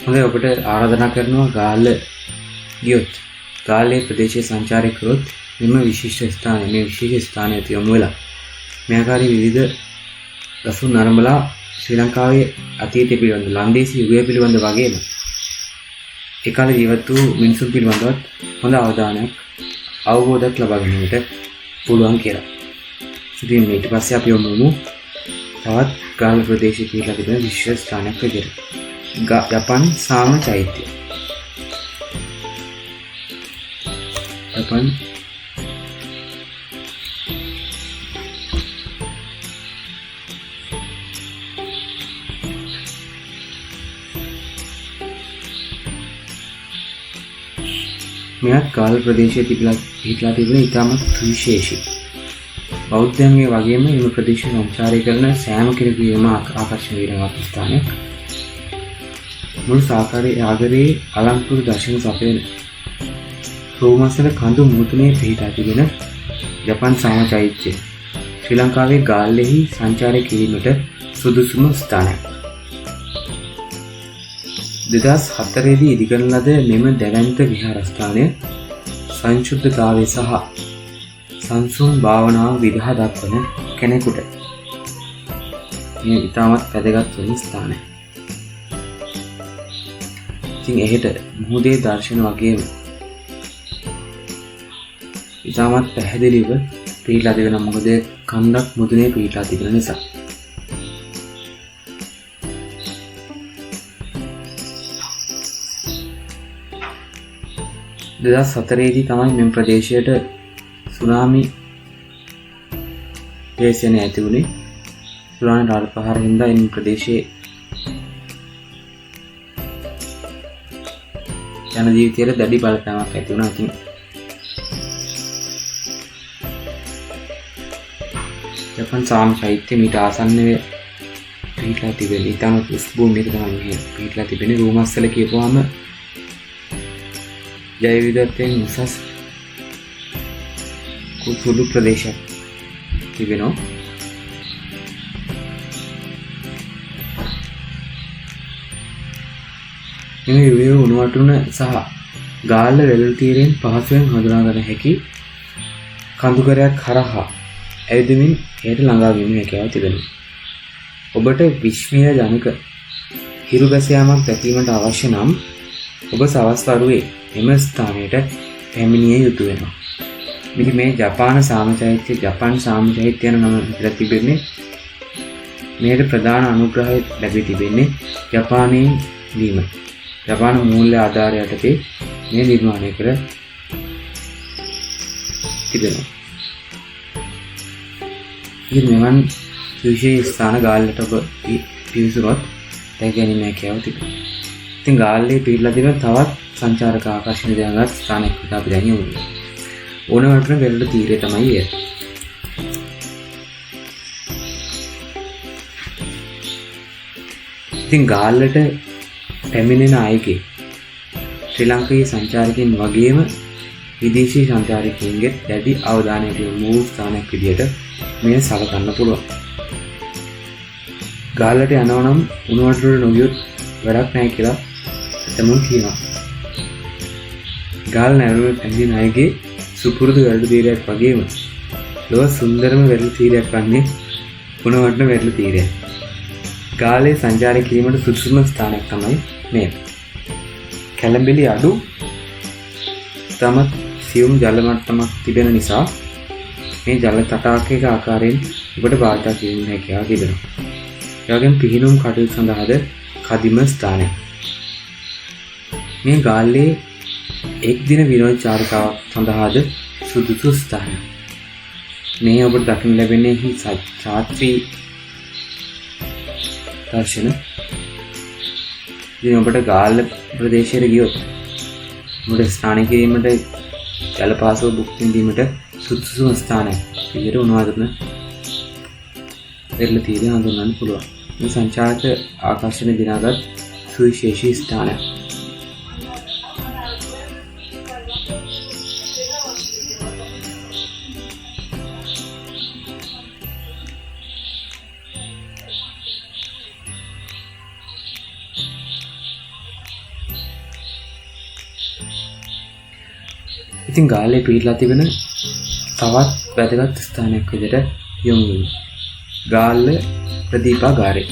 හොඳයි, ඔබට ආරාධනා කරනවා ගාල්ල ගියොත් ගාල්ලේ ප්‍රදේශයේ සංචාරය කරොත් මෙම විශිෂ්ට ස්ථානයට යොමු වෙලා මේ ආකාරයේ විවිධ දසුන් නරඹලා ශ්‍රී ලංකාවේ අතීතය පිළිබඳ, ලන්දේසි යුගය පිළිබඳ වගේම ඒ කාලේ ජීවත් වූ මිනිසුන් පිළිබඳවත් හොඳ අවධානයක්, අවබෝධයක් ලබා ගැනීමට පුළුවන් කියලා. ඉතින් ඊට පස්සේ අපි යොමු වුණු තවත් ගාල්ල ප්‍රදේශයේ පිහිටලා තිබෙන විශේෂ ස්ථානයක් විදිහට ජපන් සාම චෛත්‍යය. ජපන් මෙයත් ගාල්ල ප්‍රදේශයේ පිහිටලා තිබෙන ඉතාමත් සුවිශේෂී බෞද්ධයන්ගේ වගේම එම ප්‍රදේශයේ සංචාරය කරන සෑම කෙනෙකුගේම ආකර්ෂණීය වෙනවත් ස්ථානයක්. මුළු ආගරේ අලංකෘත දර්ශන සපයන රෝමසල කඳු මුතුනේ පිහිටා තිබෙන ජපන් සාම චෛත්‍යය ශ්‍රී ලංකාවේ ගාල්ලෙහි සංචාරය කිරීමට සුදුසුම ස්ථානයක්. 2004 දී ඉදිකරන ලද මෙම දැවැන්ත විහාරස්ථානය සංශුද්ධතාවය සහ සංසුන් භාවනාව විදහා දක්වන කෙනෙකුට මේ ඉතාමත් වැදගත් වෙන ස්ථානය. ඉතින් එහෙට මුහුදේ දර්ශන වගේම ඉතාමත් පැහැදිලිව පිහිටලා තිබෙන මොකද කන්දක් මුදුනේ පිහිටලා තිබෙන නිසා. දෙදස් සතරේදී තමයි මෙම ප්‍රදේශයට සුනාමි දේශනය ඇති වුණේ. සුනාමි රාළ ප්‍රහාර හින්දා එම ප්‍රදේශයේ ජන ජීවිතයට දැඩි බලපෑමක් ඇති වුණා. ඉතින් ජපන් සාම චෛත්‍ය මීට ආසන්නව පිහිටලා තිබෙන ඉතාමත් උස් භූමියක තමයි මේ පිහිටලා තිබෙන්නේ. රෝමස්සල කියපුවාම ජෛව විවිධත්වයෙන් උසස් සුළු ප්‍රදේශයක් තිබෙනවා. මෙම යුවයේ උණුවටුන සහ ගාල්ල වෙළඳ තීරයෙන් පහසුවෙන් හඳුනාගත හැකි කඳුකරයක් හරහා ඇවිදමින් එයට ළඟා වීම හැකියාව තිබෙනවා. ඔබට විශ්මය ජනක හිරු බැස යාමක් දැකීමට අවශ්‍ය නම් ඔබ සවස් වරුවේ එම ස්ථානයට පැමිණිය යුතු වෙනවා. ඉතින් මේ ජපාන සාම චෛත්‍ය ජපාන් සාම චෛත්‍ය යන නම විතර තිබෙන්නේ මේකට ප්‍රධාන අනුග්‍රහය ලැබී තිබෙන්නේ ජපානයේ වීම. ජපාන මූල්‍ය ආධාරය යටතේ මේ නිර්මාණය කර තිබෙනවා. ඉතින් මෙවන් විශේෂ ස්ථාන ගාල්ලට ඔබ පිවිසුනොත් දැක ගැනීම හැකියාව තිබෙනවා. ඉතින් ගාල්ලේ පිහිටලා තිබෙන තවත් සංචාරක ආකර්ෂණ දෙයක් ස්ථානයක් විතර අපි දැන් යමු. ඕනවටන වෙළඳ තීරය තමයි එය. ඉතින් ගාල්ලට පැමිණෙන අයගේ ශ්‍රී ලංකාවේ සංචාරකයන් වගේම විදේශී සංචාරකයන්ගේ දැඩි අවධානයට යොමු වූ ස්ථානයක් විදියට මේ සලකන්න පුළුවන්. ගාල්ලට යනවා නම් උණුවටුවට නොගියොත් වැඩක් නැහැ කියලා ඇතමුන් කියනවා. ගාල්ල නැරුවේ පැමිණෙන අයගේ සුපුරුදු වෙළඳ තීරයක් වගේම ලොව සුන්දරම වෙළඳ තීරයක් වන්නේ උණුවටුන වෙළඳ තීරය. ගාල්ලේ සංචාරය කිරීමට සුදුසුම ස්ථානයක් තමයි මේ. කැළඹිලි අඩු තමත් සියුම් ජල මට්ටමක් තිබෙන නිසා මේ ජල තටාකයක ආකාරයෙන් ඔබට වාර්තා කිරීමේ හැකියාව තිබෙනවා. ඒ වගේම පිහිනුම් කටයුතු සඳහාද කදිම ස්ථානයක්. මේ ගාල්ලේ එක් දින විනෝද චාරිකාවක් සඳහාද සුදුසු ස්ථානයක්. මේ ඔබට දකින්න ලැබෙන්නේ ශාස්ත්‍රීය දර්ශන. ඉතින් ඔබට ගාල්ල ප්‍රදේශයට ගියොත් ඔබට ස්නාන කිරීමට ජලපාසව භුක්ති විඳීමට සුදුසුම ස්ථානයක් විදිහට උණුවටුන වෙළඳ තීරය හඳුන්වන්න පුළුවන්. මේ සංචාරක ආකර්ෂණ දිනාගත් සුවිශේෂී ස්ථානයක්. ඉතින් ගාල්ලේ පිහිටලා තිබෙන තවත් වැදගත් ස්ථානයක් විදිහට යොමු වෙමු. ගාල්ල ප්‍රදීපාගාරය.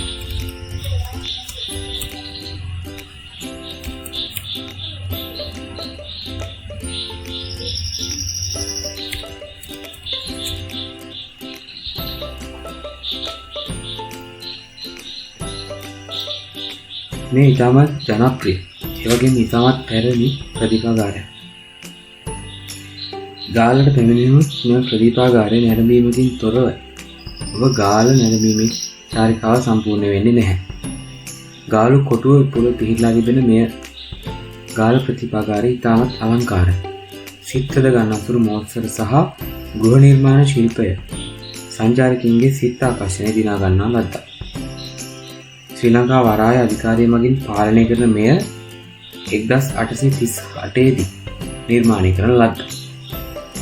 මේ ඉතාමත් ජනප්‍රිය ඒ වගේම ඉතාමත් පැරණි ප්‍රදීපාගාරයක්. ගාල්ලට පැමිණීමත් මෙම ප්‍රදීපාගාරය නැරඹීමකින් තොරව ඔබ ගාල්ල නැරඹීමේ චාරිකාව සම්පූර්ණ වෙන්නේ නැහැ. ගාලු කොටුව තුළ පිහිටලා තිබෙන මෙය ගාල්ල ප්‍රදීපාගාරය ඉතාමත් අලංකාරයි. සිත්ද ගන්න අසුරු මෝස්තර සහ ගෘහ නිර්මාණ ශිල්පය සංචාරකයන්ගේ සිත් ආකර්ෂණය දිනා ගන්නා ලද්දක්. ශ්‍රී ලංකා වරාය අධිකාරිය මගින් පාලනය කරන මෙය 1838 දී නිර්මාණය කරන ලද්දක්.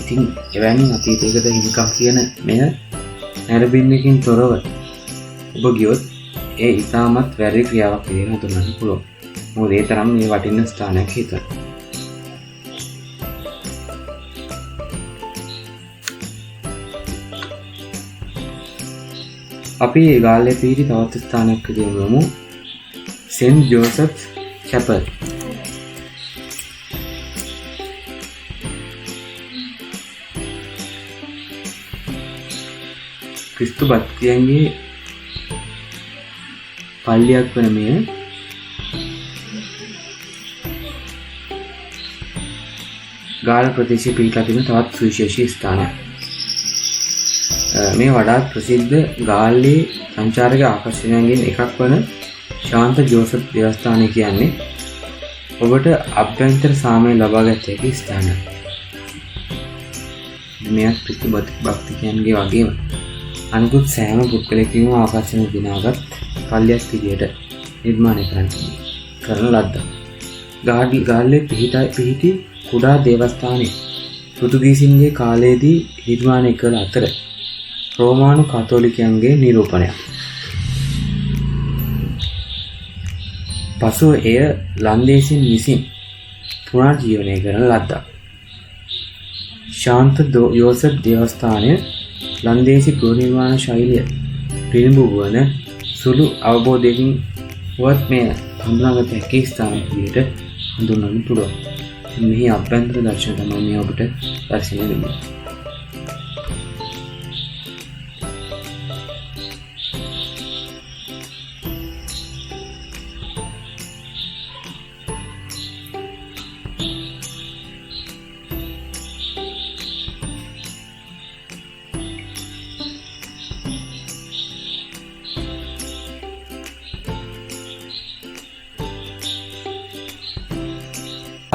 ඉතින් එවැනි අතීතයකට හිමිකම් කියන මෙය නැරඹීමකින් තොරව ඔබ ගියොත් ඒ ඉතාමත් වැරදි ක්‍රියාවක් විදිහට හඳුන්වන්න පුළුවන්. මොකද ඒ තරම් මේ වටින ස්ථානයක් හිතන. අපි ගාල්ලේ පිහිටි තවත් ස්ථානයක් කියමු. Scent ජෝසප්ස් chapel. ක්‍රිස්තු භක්තියන්ගේ පල්ලියක් වන මෙය ගාල්ල ප්‍රදේශයේ පිහිටා තිබෙන තවත් සුවිශේෂී ස්ථානයක්. මේ වඩාත් ප්‍රසිද්ධ ගාල්ලේ සංචාරක ආකර්ෂණයන්ගෙන් එකක් වන ශාන්ත ජෝසප් දේවස්ථානය කියන්නේ ඔබට අභ්‍යන්තර සාමය ලබා ගත හැකි ස්ථානයක්. මෙයක් ක්‍රිස්තු භක්තිකයන්ගේ වගේම අනිකුත් සෑම පුද්ගලයෙකුම ආකර්ෂණ දිනාගත් පල්ලියක් විදියට නිර්මාණය කරන ලද්දක්. ගාල්ලේ පිහිටි කුඩා දේවස්ථානයේ පෘතුගීසින්ගේ කාලයේදී නිර්මාණය කළ අතර රෝමානු කතෝලිකයන්ගේ නිරූපණයක්. පසුව එය ලන්දේසින් විසින් පුනර්ජීවනය කරන ලද්දක්. ශාන්ත යෝසප් දේවස්ථානය ලන්දේසි ගෘහ නිර්මාණ ශෛලිය පිළිඹු වන සුළු අවබෝධයකින් වත් මෙය හඳුනාගත හැකි ස්ථානයක් විදිහට හඳුන්වන්න පුළුවන්. මෙහි අභ්‍යන්තර දර්ශන තමයි මේ ඔබට දර්ශනය වෙන්නේ.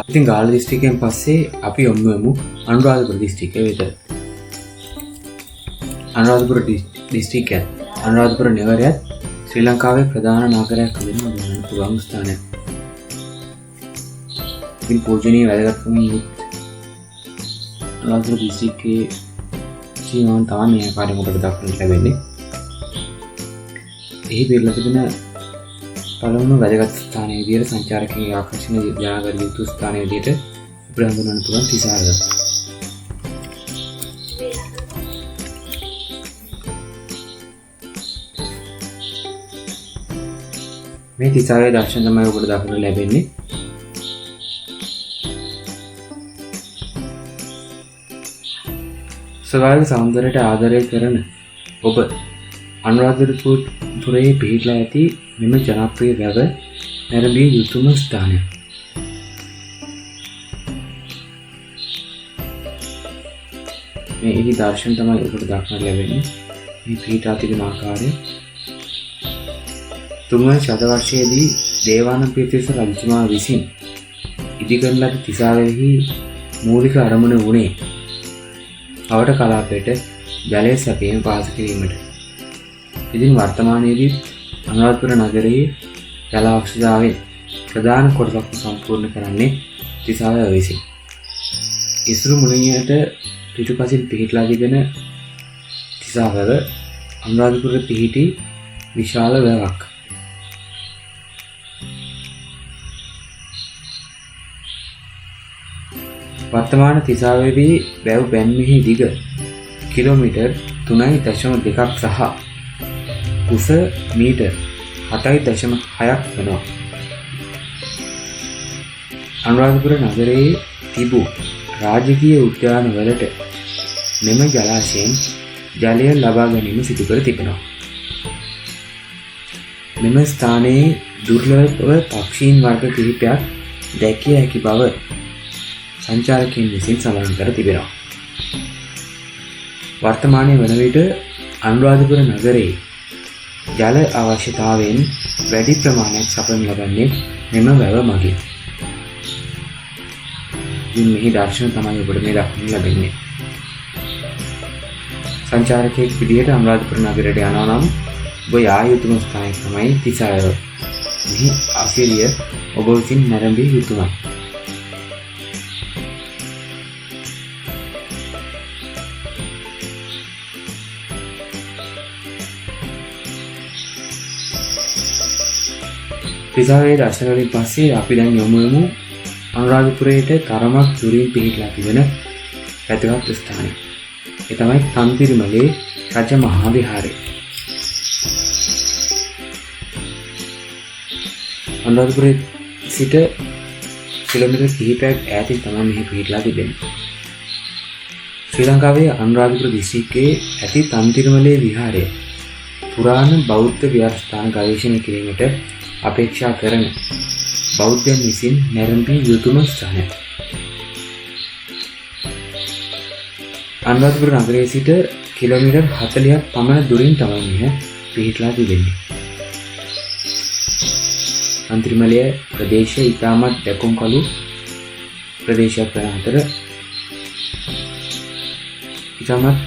ඉතින් ගාල්ල දිස්ත්‍රික්කයෙන් පස්සේ අපි යොමු වෙමු අනුරාධපුර දිස්ත්‍රික්කය වෙත. අනුරාධපුර දිස්ත්‍රික්කය අනුරාධපුර නගරයත් ශ්‍රී ලංකාවේ ප්‍රධාන නගරයක් වෙන හඳුන්වන්න පුළුවන් ස්ථානයක්. ඉතින් පූජනීය වැදගත්කමින් යුත් අනුරාධපුර දිස්ත්‍රික්කයේ ජීවන තමයි මේ ආකාරයෙන් ඔබට දක්වන්න ලැබෙන්නේ. එහි පිළිලා තිබෙන පළමුව වැදගත් ස්ථානයේ විදියට සංචාරකයන්ගේ ආකර්ෂණ ජනගත යුතු ස්ථානයේ විදියට අපිට හඳුන්වන්න පුළුවන් තිසාව. මේ තිසාවේ දර්ශන තමයි ඔබට දක්වන්න ලැබෙන්නේ. ස්වභාවික සෞන්දර්යයට ආදරය කරන ඔබ අනුරාධපුරයේ පිහිටලා ඇති මෙම ජනප්‍රිය වැව නැරඹිය යුතුම ස්ථානය. මේ එහි දර්ශන තමයි ඔබට දක්නට ලැබෙන්නේ. මේ පිහිටා තිබෙන ආකාරය තුන්වන ශතවර්ෂයේදී දේවානම්පියතිස්ස රජතුමා විසින් ඉදිකරන ලද තිසාවෙහි මූලික අරමුණ වුණේ අවට කලාපයට ජලය සැපීම පහසු කිරීමට. ඉතින් වර්තමානයේදී අනුරාධපුර නගරයේ ජල අවශ්‍යතාවයෙන් ප්‍රධාන කොටසක් සම්පූර්ණ කරන්නේ තිසාව විසින්. ඉසුරු මුලනියට පිටුපසින් පිහිටලා තිබෙන තිසාවව අනුරාධපුර පිහිටි විශාල වැවක්. වර්තමාන තිසාවේදී වැව් බැන්මෙහි දිග කිලෝමීටර් 3.2ක් සහ උස මීටර් 7.6ක් වෙනවා. අනුරාධපුර නගරයේ තිබූ රාජකීය උද්‍යානවලට මෙම ජලාශයෙන් ජලය ලබා ගැනීම සිදු කර තිබෙනවා. මෙම ස්ථානයේ දුර්ලභව පක්ෂීන් වර්ග කිහිපයක් දැකිය හැකි බව සංචාරකයන් විසින් සඳහන් කර තිබෙනවා. වර්තමානයේ වන විට අනුරාධපුර නගරයේ ජල අවශ්‍යතාවයෙන් වැඩි ප්‍රමාණයක් සපයනු ලබන්නේ මෙම වැව මගින්. මෙහි දර්ශන තමයි ඔබට මේ දක්වන්න ලැබෙන්නේ. සංචාරකයෙක් විදිහට අනුරාධපුර නගරයට යනවා නම් ඔබ යා යුතුම ස්ථානය තමයි තිසාව. මෙහි අසිරිය ඔබ විසින් නැරඹිය යුතුමයි. ත්‍රිසාවේ දර්ශන වලින් පස්සේ අපි දැන් යමු අනුරාධපුරයට තරමක් දුරින් පිහිටලා තිබෙන වැදගත් ස්ථානයක්. ඒ තමයි තන්තිරිමලේ රජ මහා විහාරය. අනුරාධපුරයේ සිට කිලෝමීටර් කිහිපයක් ඈතින් තමයි මෙහි පිහිටලා තිබෙන්නේ. ශ්‍රී ලංකාවේ අනුරාධපුර දිස්ත්‍රික්කයේ ඇති තන්තිරිමලේ විහාරය පුරාණ බෞද්ධ විහාරස්ථාන ගවේෂණය කිරීමට අපේක්ෂා කරන බෞද්ධයන් විසින් නැරඹිය යුතුම ස්ථානයක්. අනුරාධපුර නගරයේ සිට කිලෝමීටර් 40ක් පමණ දුරින් තමයි මෙය පිහිටලා තිබෙන්නේ. තන්තිරිමලය ප්‍රදේශය ඉතාමත් දැකුම්කලු ප්‍රදේශයක් වන අතර ඉතාමත්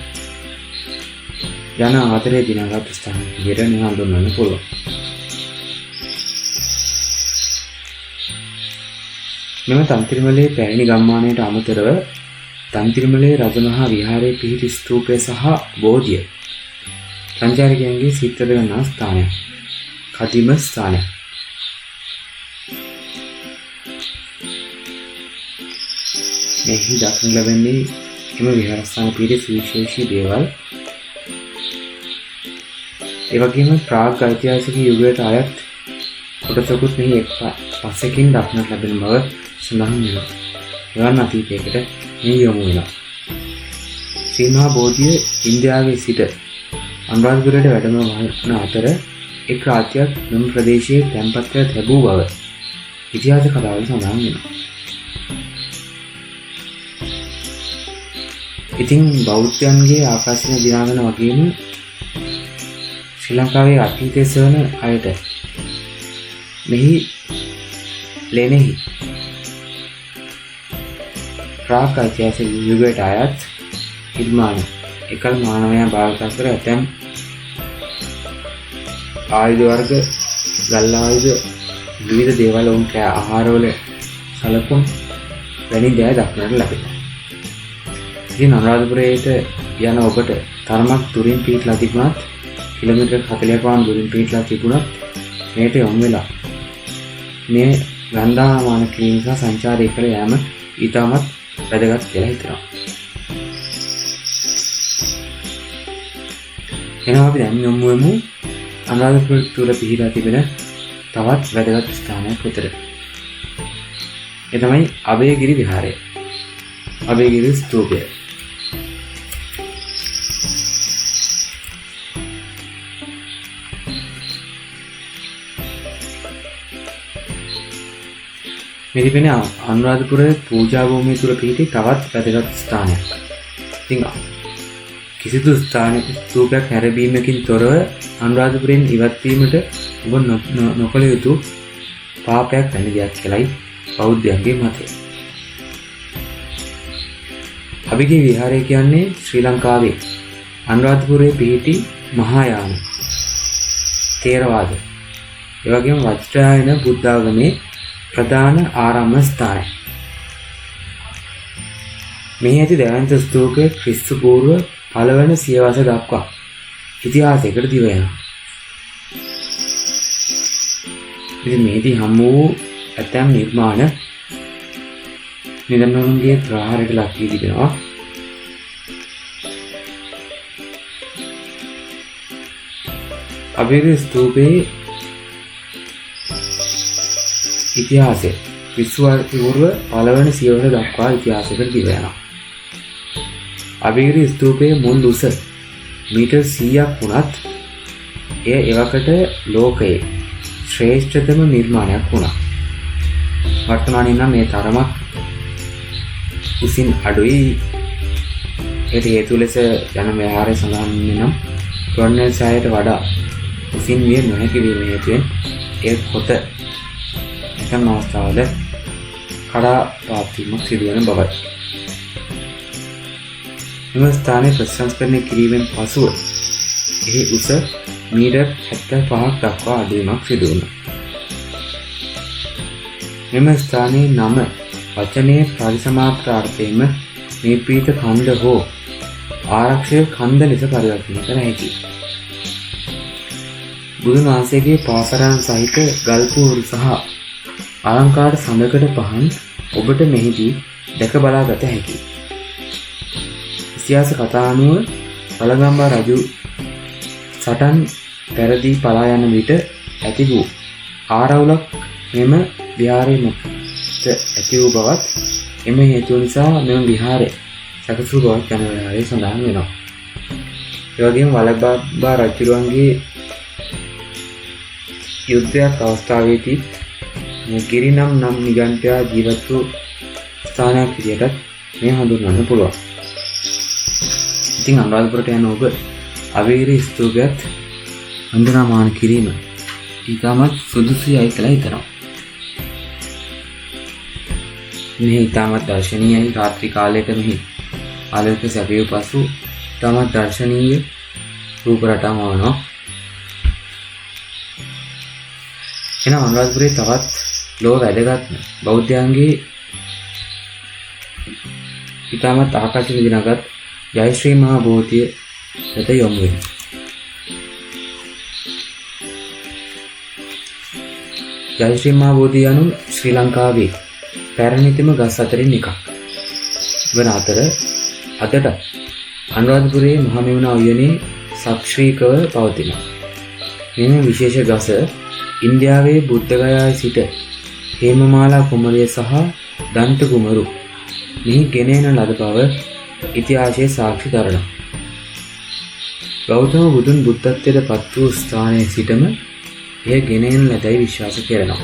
ජන ආදරය දිනාගත් ස්ථානයක් විදිහට හඳුන්වන්න පුළුවන්. මෙම තන්තිරිමලේ පැරණි ගම්මානයට අමතරව තන්තිරිමලේ රජමහා විහාරයේ පිහිටි ස්තූපය සහ බෝධිය සංචාරකයන්ගේ සිත් රැඳගන්නා ස්ථානයක්. කදිම ස්ථානයක්. මෙහි දක්නට ලැබෙන්නේ එම විහාරස්ථාන පිහිටි සුවිශේෂී දේවල්. ඒ වගේම ප්‍රාග් ඓතිහාසික යුගයට අයත් කොටසකුත් මෙහි එක් පස්සකින් දක්නට ලැබෙන බව සඳහන් වෙනවා. එවන් අතීතයකට මේ යොමු වෙනවා. ශ්‍රී මහා බෝධිය ඉන්දියාවේ සිට අනුරාධපුරයට වැඩම වන අතර එක් රාජ්‍යයක් මෙම ප්‍රදේශයේ තැන්පත් කර තිබූ බව ඉතිහාස කතාවල සඳහන් වෙනවා. ඉතින් බෞද්ධයන්ගේ ආකර්ෂණ දිනාගෙන වගේම ශ්‍රී ලංකාවේ අතීතය සොයන අයට මෙහි ලෙනෙහි ප්‍රාග් ඓතිහාසික යුගයට අයත් නිර්මාණ එකල මානවයා භාවිත කර ඇතැම් ආයුධ වර්ග, ගල් ආයුධ, විවිධ දේවල් වුන් ආහාරවල සලකුණු වැනි දෑ දක්නට ලැබෙනවා. ඉතින් අනුරාධපුරයට යන ඔබට තරමක් දුරින් පිහිටලා තිබුණත් කිලෝමීටර් 40ක් වගේ දුරින් පිහිටලා තිබුණත් මේට යොමු වෙලා මේ ගන්ධාමාන කිරීම සහ සංචාරය කළ යාම ඊටමත් වැදගත් කියලා හිතනවා. එහෙනම් අපි දැන් යමු අනුරාධපුර තුල පිහිටලා තිබෙන තවත් වැදගත් ස්ථානයක් වෙතට. ඒ තමයි අභයගිරි විහාරය. අභයගිරි ස්තූපය. මේ තිබෙන අනුරාධපුර පූජා භූමිය තුල පිහිටි තවත් වැදගත් ස්ථානයක්. ඉතින් කිසිදු ස්ථානයක ස්තූපයක් හැරබීමකින් තොරව අනුරාධපුරයෙන් ඉවත් වීමට ඔබ නොකළ යුතු පාපයක් වැනි දෙයක් කියලායි බෞද්ධයන්ගේ මතය. අභයගිරි විහාරය කියන්නේ ශ්‍රී ලංකාවේ අනුරාධපුරයේ පිහිටි මහායාන තේරවාද ඒ වගේම වජ්‍රායන බුද්ධාගමේ ප්‍රධාන ආරම්භ ස්ථානය. මේ ඇති දැවැන්ත ස්තූපය ක්‍රිස්තු පූර්ව 1 වන සියවස දක්වා ඉතිහාසයකට දිව යනවා. ඉතින් මේදී හමු වූ ඇතැම් නිර්මාණ නිදන්වරුන්ගේ ප්‍රහාරයට ලක් වී තිබෙනවා. අභයගිරි ස්තූපයේ ඉතිහාසය ක්‍රිස්තු පූර්ව 1 වන සියවස දක්වා ඉතිහාසයකට දිව යනවා. අභයගිරි ස්තූපයේ මුල් උස මීටර් 100ක් වුණත් එය එවකට ලෝකයේ ශ්‍රේෂ්ඨතම නිර්මාණයක් වුණා. වර්තමානයේ නම් මේ තරමක් උසින් අඩුයි. ඒට හේතු ලෙස යන විහාරය සඳහන් වෙනම් රුවන්වැලි සෑයට වඩා උසින් විය නොහැකි වීම හේතුවෙන් ඒ පොත ඇතැම් අවස්ථාවල කඩා පාත්වීමක් සිදුවන බවයි. මෙම ස්ථානය ප්‍රතිසංස්කරණය කිරීමෙන් පසුව එහි උස මීටර් 75ක් දක්වා අඩුවීමක් සිදු වුණා. මෙම ස්ථානයේ නම වචනයේ පරිසමාප්ත අර්ථයෙන්ම නිපීත කන්ද හෝ ආරක්ෂක කන්ද ලෙස පරිවර්තනය කර හැකියි. බුදුන් වහන්සේගේ පාසරයන් සහිත ගල්පූරු සහ අලංකාර සඳකඩ පහන් ඔබට මෙහිදී දැක බලාගත හැකියි. ඉතිහාස කතා අනුව වළගම්බා රජු සටන් පෙරදී පලා යන විට ඇති වූ ආරවුලක් මෙම විහාරයේ මුත ඇති වූ බවත් එම හේතුව නිසා මෙම විහාරය සකසූ බවත් යන විහාරයේ සඳහන් වෙනවා. ඒ වගේම වළගම්බා රජුගේ යුද්ධයක් අවස්ථාවේදී ගිරිනම් නම් නිගණ්ඨයා ජීවත් වූ ස්ථානයක් විදිහට මේ හඳුන්වන්න පුළුවන්. ඉතින් අනුරාධපුරට යන ඔබ අවීරී ස්තූපයත් වන්දනාමාන කිරීම ඉතාමත් සුදුසුයි කියලා හිතනවා. මේ ඉතාමත් දර්ශනීයයි. රාත්‍රී කාලයක මෙහි ආලෝක සැපයූ පසු ඉතාමත් දර්ශනීය රූප රටාවක් වනවා. එනම් අනුරාධපුරයේ තවත් ලෝක වැදගත්ම බෞද්ධයන්ගේ ඉතාමත් ආකර්ෂක දිනගත් ජයශ්‍රී මහා බෝධිය වෙත යොමු වෙනවා. ජයශ්‍රී මහා බෝධිය යනු ශ්‍රී ලංකාවේ පැරණිතම ගස් අතරින් එකක් වන අතර අදට අනුරාධපුරයේ මහමෙවුනා උයනේ සක්‍රීයව පවතිනවා. මෙම විශේෂ ගස ඉන්දියාවේ බුද්ධගයාවේ සිට හේමමාලා කුමරිය සහ දන්ත කුමරු මෙහි ගෙන එන ලද බව ඉතිහාසයේ සාක්ෂි කරනවා. ගෞතම බුදුන් බුද්ධත්වයට පත් වූ ස්ථානයේ සිටම එය ගෙන එන ලදයි විශ්වාස කරනවා.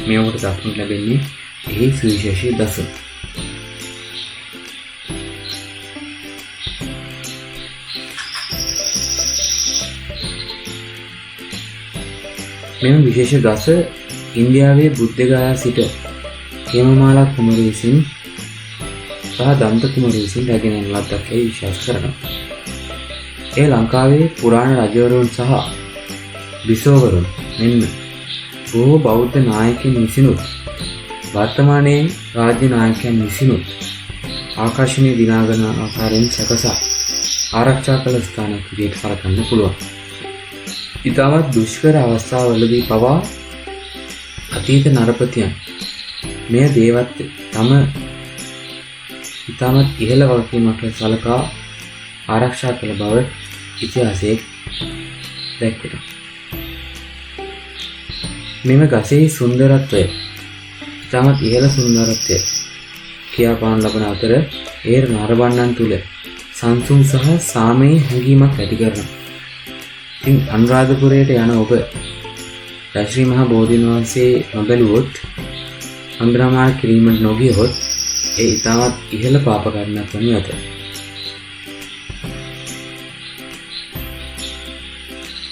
මේකට දක්නට ලැබෙන්නේ එහි සුවිශේෂී දසුන්. මෙම විශේෂ ගස ඉන්දියාවේ බුද්ධගයා සිට හේමමාලා කුමරු විසින් සහ දන්ත කුමරු විසින් රැගෙන යන ලද්දක් යයි විශ්වාස කරනවා. ඒ ලංකාවේ පුරාණ රජවරුන් සහ බිසෝවරුන් මෙන්න බොහෝ බෞද්ධ නායකයන් විසිනුත් වර්තමානයේ රාජ්‍ය නායකයන් විසිනුත් ආකර්ෂණීය දිනාගන ආකාරයෙන් සකසා ආරක්ෂා කළ ස්ථානයක් විදිහට සලකන්න පුළුවන්. ඉතාමත් දුෂ්කර අවස්ථාවලදී පවා අතීත නරපතියන් මේ දේවත්වය තම ඉතාමත් ඉහළ වගකීමක් සලකා ආරක්ෂා කළ බව ඉතිහාසයේ දැක්වෙනවා. මෙම ගසේ සුන්දරත්වය ඉතාමත් ඉහළ සුන්දරත්වය කියාපාන ලබන අතර ඒ නරඹන්නන් තුළ සංසුන් සහ සාමයේ හැඟීමක් ඇති කරනවා. ඉතින් අනුරාධපුරයට යන ඔබ ජයශ්‍රී මහා බෝධීන් වහන්සේ නොබැලුවොත් වන්දනාමාන කිරීමට නොගියහොත් ඒ ඉතාමත් ඉහළ පාප කර්මයක් වනු ඇත.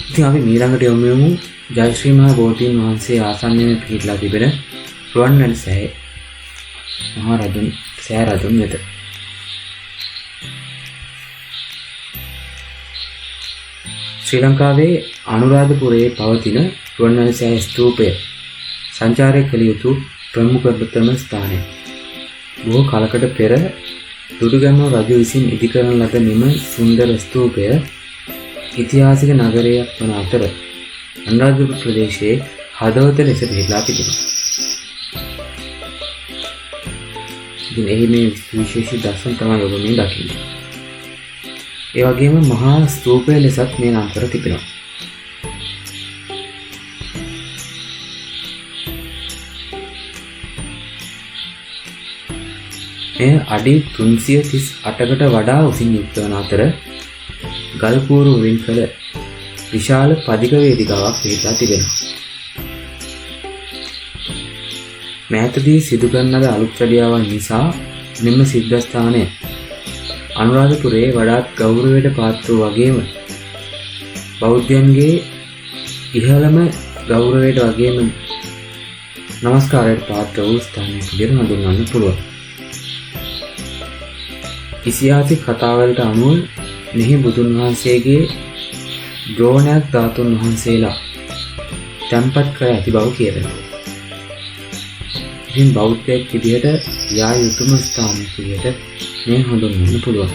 ඉතින් අපි ඊළඟට යමු ජයශ්‍රී මහා බෝධීන් වහන්සේ ආසන්නයේ පිහිටලා තිබෙන රුවන්වැලි සෑය මහා රජුන් සෑ රජුන් වෙත. ශ්‍රී ලංකාවේ අනුරාධපුරයේ පවතින රුවන්වැලි සෑය ස්තූපය සංචාරය කළ යුතු ප්‍රමුඛතම ස්ථානය. බොහෝ කාලකට පෙර දුටුගැමුණු රජු විසින් ඉදිකරන ලද මෙම සුන්දර ස්තූපය ඓතිහාසික නගරයක් වන අතර අනුරාධපුර ප්‍රදේශයේ හදවත ලෙස පිහිටලා තිබෙනවා. ඉතින් එහි මේ විශේෂ දර්ශන තමයි ඔබ මේ දකින්නේ. ඒ වගේම මහා ස්තූපය ලෙසත් මේ නම් කර තිබෙනවා. මෙය අඩි 338කට වඩා උසින් යුක්ත වන අතර ගල්කූරු වලින් කළ විශාල පදික වේදිකාවක් පිහිටා තිබෙනවා. මෑතදී සිදු කරන ලද අලුත් වැඩියාවන් නිසා මෙම සිද්ධාස්ථානය අනුරාධපුරයේ වඩාත් ගෞරවයට පාත්‍ර වූ වගේම බෞද්ධයන්ගේ ඉහළම ගෞරවයට වගේම නමස්කාරයට පාත්‍ර වූ ස්ථානයක් විදිහට හඳුන්වන්න පුළුවන්. ඉතිහාසික කතාවලට අනුව මෙහි බුදුන් වහන්සේගේ ද්‍රෝණයක් ධාතුන් වහන්සේලා තැන්පත් කර ඇති බව කියවෙනවා. ඉතින් බෞද්ධයෙක් විදිහට යා යුතුම ස්ථානයක් විදිහට මේ හඳුන්වන්න පුළුවන්.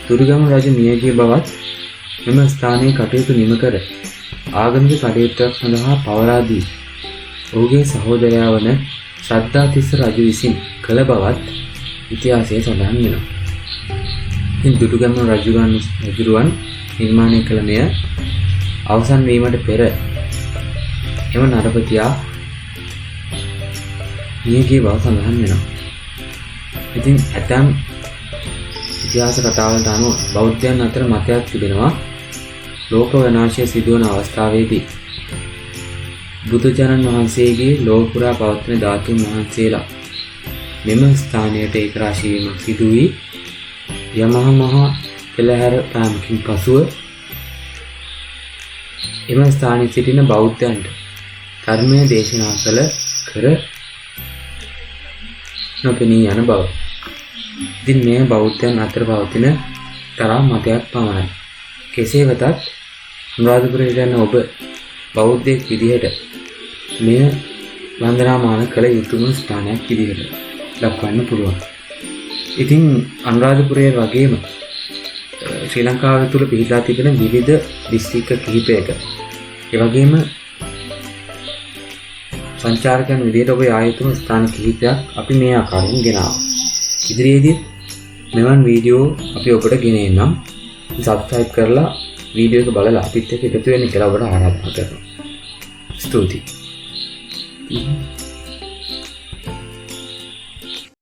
දුර්ගම රජු මියගිය බවත් මෙම ස්ථානයේ කටයුතු නිම කර ආගමික කටයුත්තක් සඳහා පවරා දී ඔහුගේ සහෝදරයා වන ශ්‍රද්ධාතිස්ස රජු විසින් කළ බවත් ඉතිහාසයේ සඳහන් වෙනවා. ඉතින් දුටුගැමුණු රජුරුවන් නිර්මාණය කළ මෙය අවසන් වීමට පෙර එම නරපතියා මියගිය බව සඳහන් වෙනවා. ඉතින් ඇතැම් ඉතිහාස කතාවලට අනුව බෞද්ධයන් අතර මතයක් තිබෙනවා ලෝක විනාශය සිදුවන අවස්ථාවේදී බුදුජානන් වහන්සේගේ ලෝක පුරා පවතින ධාතුන් වහන්සේලා මෙම ස්ථානයට ඒකරාශී වීමක් සිදු වී යමහා මහා පෙළහැර පෑමකින් පසුව එම ස්ථානයේ සිටින බෞද්ධයන්ට ධර්මය දේශනා කර නොපෙනී යන බව. ඉතින් මේ බෞද්ධයන් අතර පවතින තරම් මතයක් පමණයි. කෙසේ වෙතත් අනුරාධපුරයට යන ඔබ බෞද්ධයෙක් විදිහට මෙය වන්දනාමාන කළ යුතුම ස්ථානයක් විදිහට දක්වන්න පුළුවන්. ඉතින් අනුරාධපුරය වගේම ශ්‍රී ලංකාව තුළ පිහිටා තිබෙන විවිධ දිස්ත්‍රික්ක කිහිපයක ඒ වගේම සංචාරකයන් විදිහට ඔබ යා යුතුම ස්ථාන කිහිපයක් අපි මේ ආකාරයෙන් ගෙනාවා. ඉදිරියේදී මෙවන් වීඩියෝ අපි ඔබට ගෙන එන්නම්. සබ්ස්ක්‍රයිබ් කරලා වීඩියෝ එක බලලා අපිත් එක්ක එකතු වෙන්න කියලා ඔබට ආරාධනා කරනවා. ස්තුතියි.